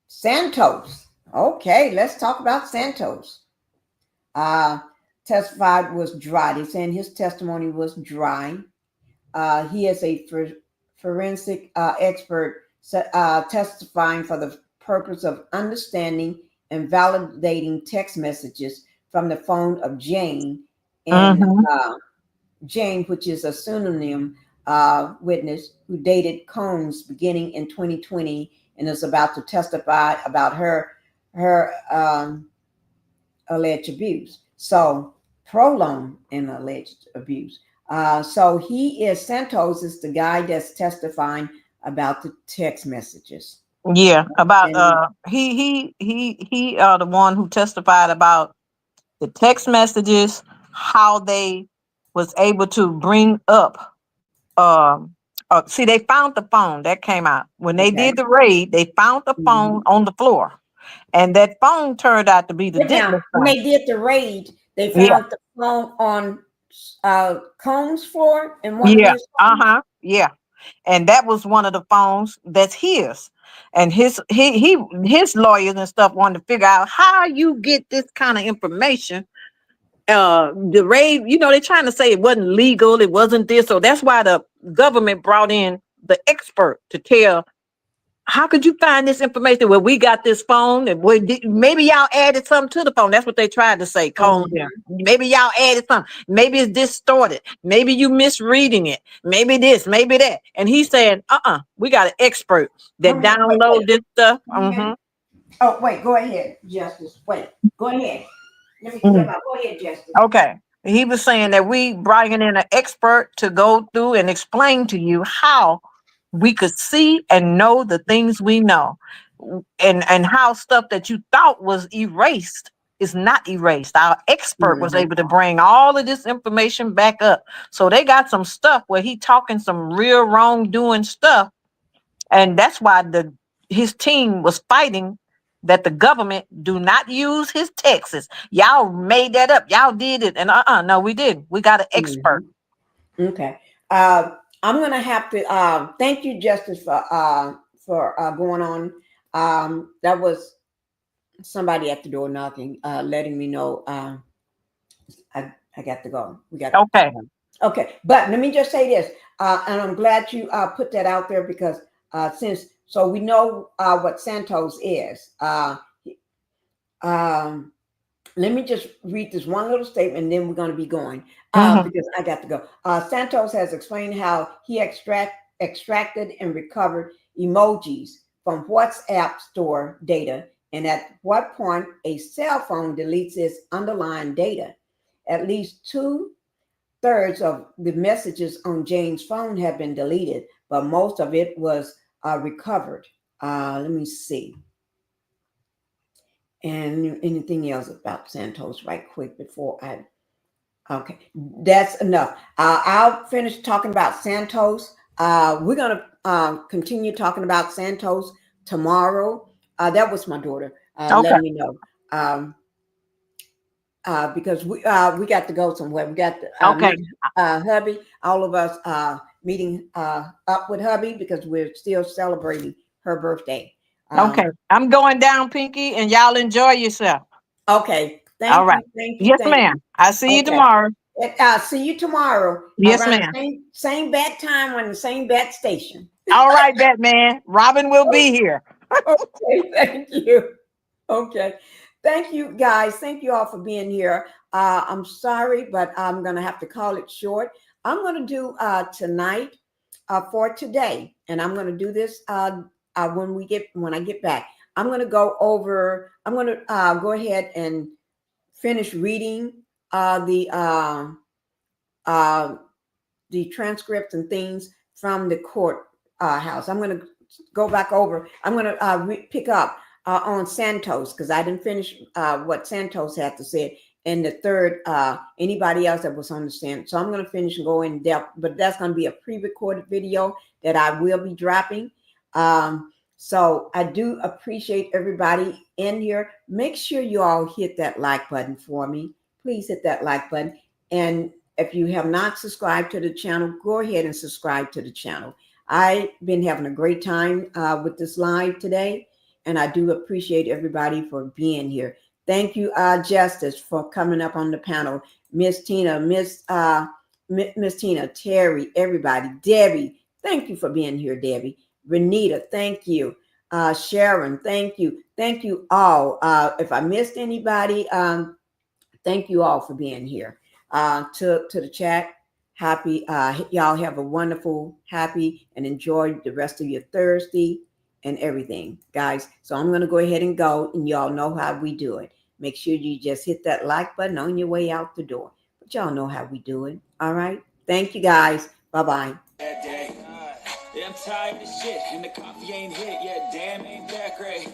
Santos. Okay, let's talk about Santos. Uh, Testified was dry. They're saying his testimony was dry. He is a forensic expert testifying for the purpose of understanding and validating text messages from the phone of Jane and Mm-hmm. Jane, which is a pseudonym witness who dated Combs beginning in 2020 and is about to testify about her alleged abuse. So prolonged and alleged abuse. So he is Santos is the guy that's testifying about the text messages. Yeah, about And he the one who testified about the text messages, how they was able to bring up see, they found the phone that came out when they okay, did the raid. They found the phone mhm. on the floor, and that phone turned out to be the But now Diddley when phone. they did the raid, they Yeah, found the phone on Combs' floor in one of yeah, his phones. yeah. And that was one of the phones that's his. And his lawyers and stuff wanted to figure out how you get this kind of information. The raid, they're trying to say it wasn't legal, it wasn't this. So that's why the government brought in the expert to tell how could you find this information? Well, we got this phone, and maybe y'all added something to the phone. That's what they tried to say. Cone Mhm. them. Maybe y'all added something. Maybe it's distorted. Maybe you misreading it. Maybe this. Maybe that. And he's saying, we got an expert that download this stuff. Wait. Oh, wait, go ahead, Justice. Wait, go ahead. Let me clear Mhm. my. Go ahead, Justice. Okay. He was saying that we bringing in an expert to go through and explain to you how we could see and know the things we know, and how stuff that you thought was erased is not erased. Our expert was Mhm. able to bring all of this information back up. So they got some stuff where he talking some real wrongdoing stuff, and that's why his team was fighting that the government do not use his texts. Y'all made that up. Y'all did it. And no, we didn't. We got an expert. Mhm. Okay. I'm gonna have to thank you, Justice, for going on. That was somebody at the door knocking, letting me know I got to go. We got Okay. okay. But let me just say this, and I'm glad you put that out there because since so we know what Santos is. Um, Let me just read this one little statement and then we're going to be going Mhm. because I got to go. Santos has explained how he extracted and recovered emojis from WhatsApp store data and at what point a cell phone deletes its underlying data. At least two-thirds of the messages on Jane's phone have been deleted, but most of it was recovered. Let me see. And anything else about Santos right quick before I Okay, that's enough. I'll finish talking about Santos. We're gonna continue talking about Santos tomorrow. That was my daughter Okay. letting me know. Um, because we got to go somewhere. We got to Okay. meet hubby. All of us meeting up with hubby because we're still celebrating her birthday. Okay. I'm going down, Pinky, and y'all enjoy yourself. Okay, All thank right. you, thank you, Yes, thank ma'am. you. I'll see you Okay, tomorrow. and I'll see you tomorrow Yes, around the ma'am. same bat time on the same bat station. All right, Batman. Robin will be here. Okay, thank you. Okay. Thank you guys. Thank you all for being here. I'm sorry, but I'm going to have to call it short. I'm going to do tonight for today, and I'm going to do this when I get back. I'm going to go over. I'm going to go ahead and finish reading uh, the transcripts and things from the court house. I'm going to go back over. I'm going to pick up on Santos because I didn't finish what Santos had to say. And the third, anybody else that was on the stand. So I'm going to finish and go in depth, but that's going to be a pre-recorded video that I will be dropping. So I do appreciate everybody in here. Make sure you all hit that like button for me. Please hit that like button. And if you have not subscribed to the channel, go ahead and subscribe to the channel. I've been having a great time with this live today, and I do appreciate everybody for being here. Thank you, Justice, for coming up on the panel. Miss Tina, Miss Tina, Terry, everybody, Debbie. Thank you for being here, Debbie. Renita, thank you. Sharon, thank you. Thank you all. If I missed anybody, thank you all for being here. To the chat, happy. Y'all have a wonderful, happy, and enjoy the rest of your Thursday and everything, guys. So I'm gonna go ahead and go, and y'all know how we do it. Make sure you just hit that like button on your way out the door. But y'all know how we do it. All right. Thank you, guys. Bye bye. Yeah, I'm tired of shit, and the coffee ain't hit yet. Damn, ain't that great.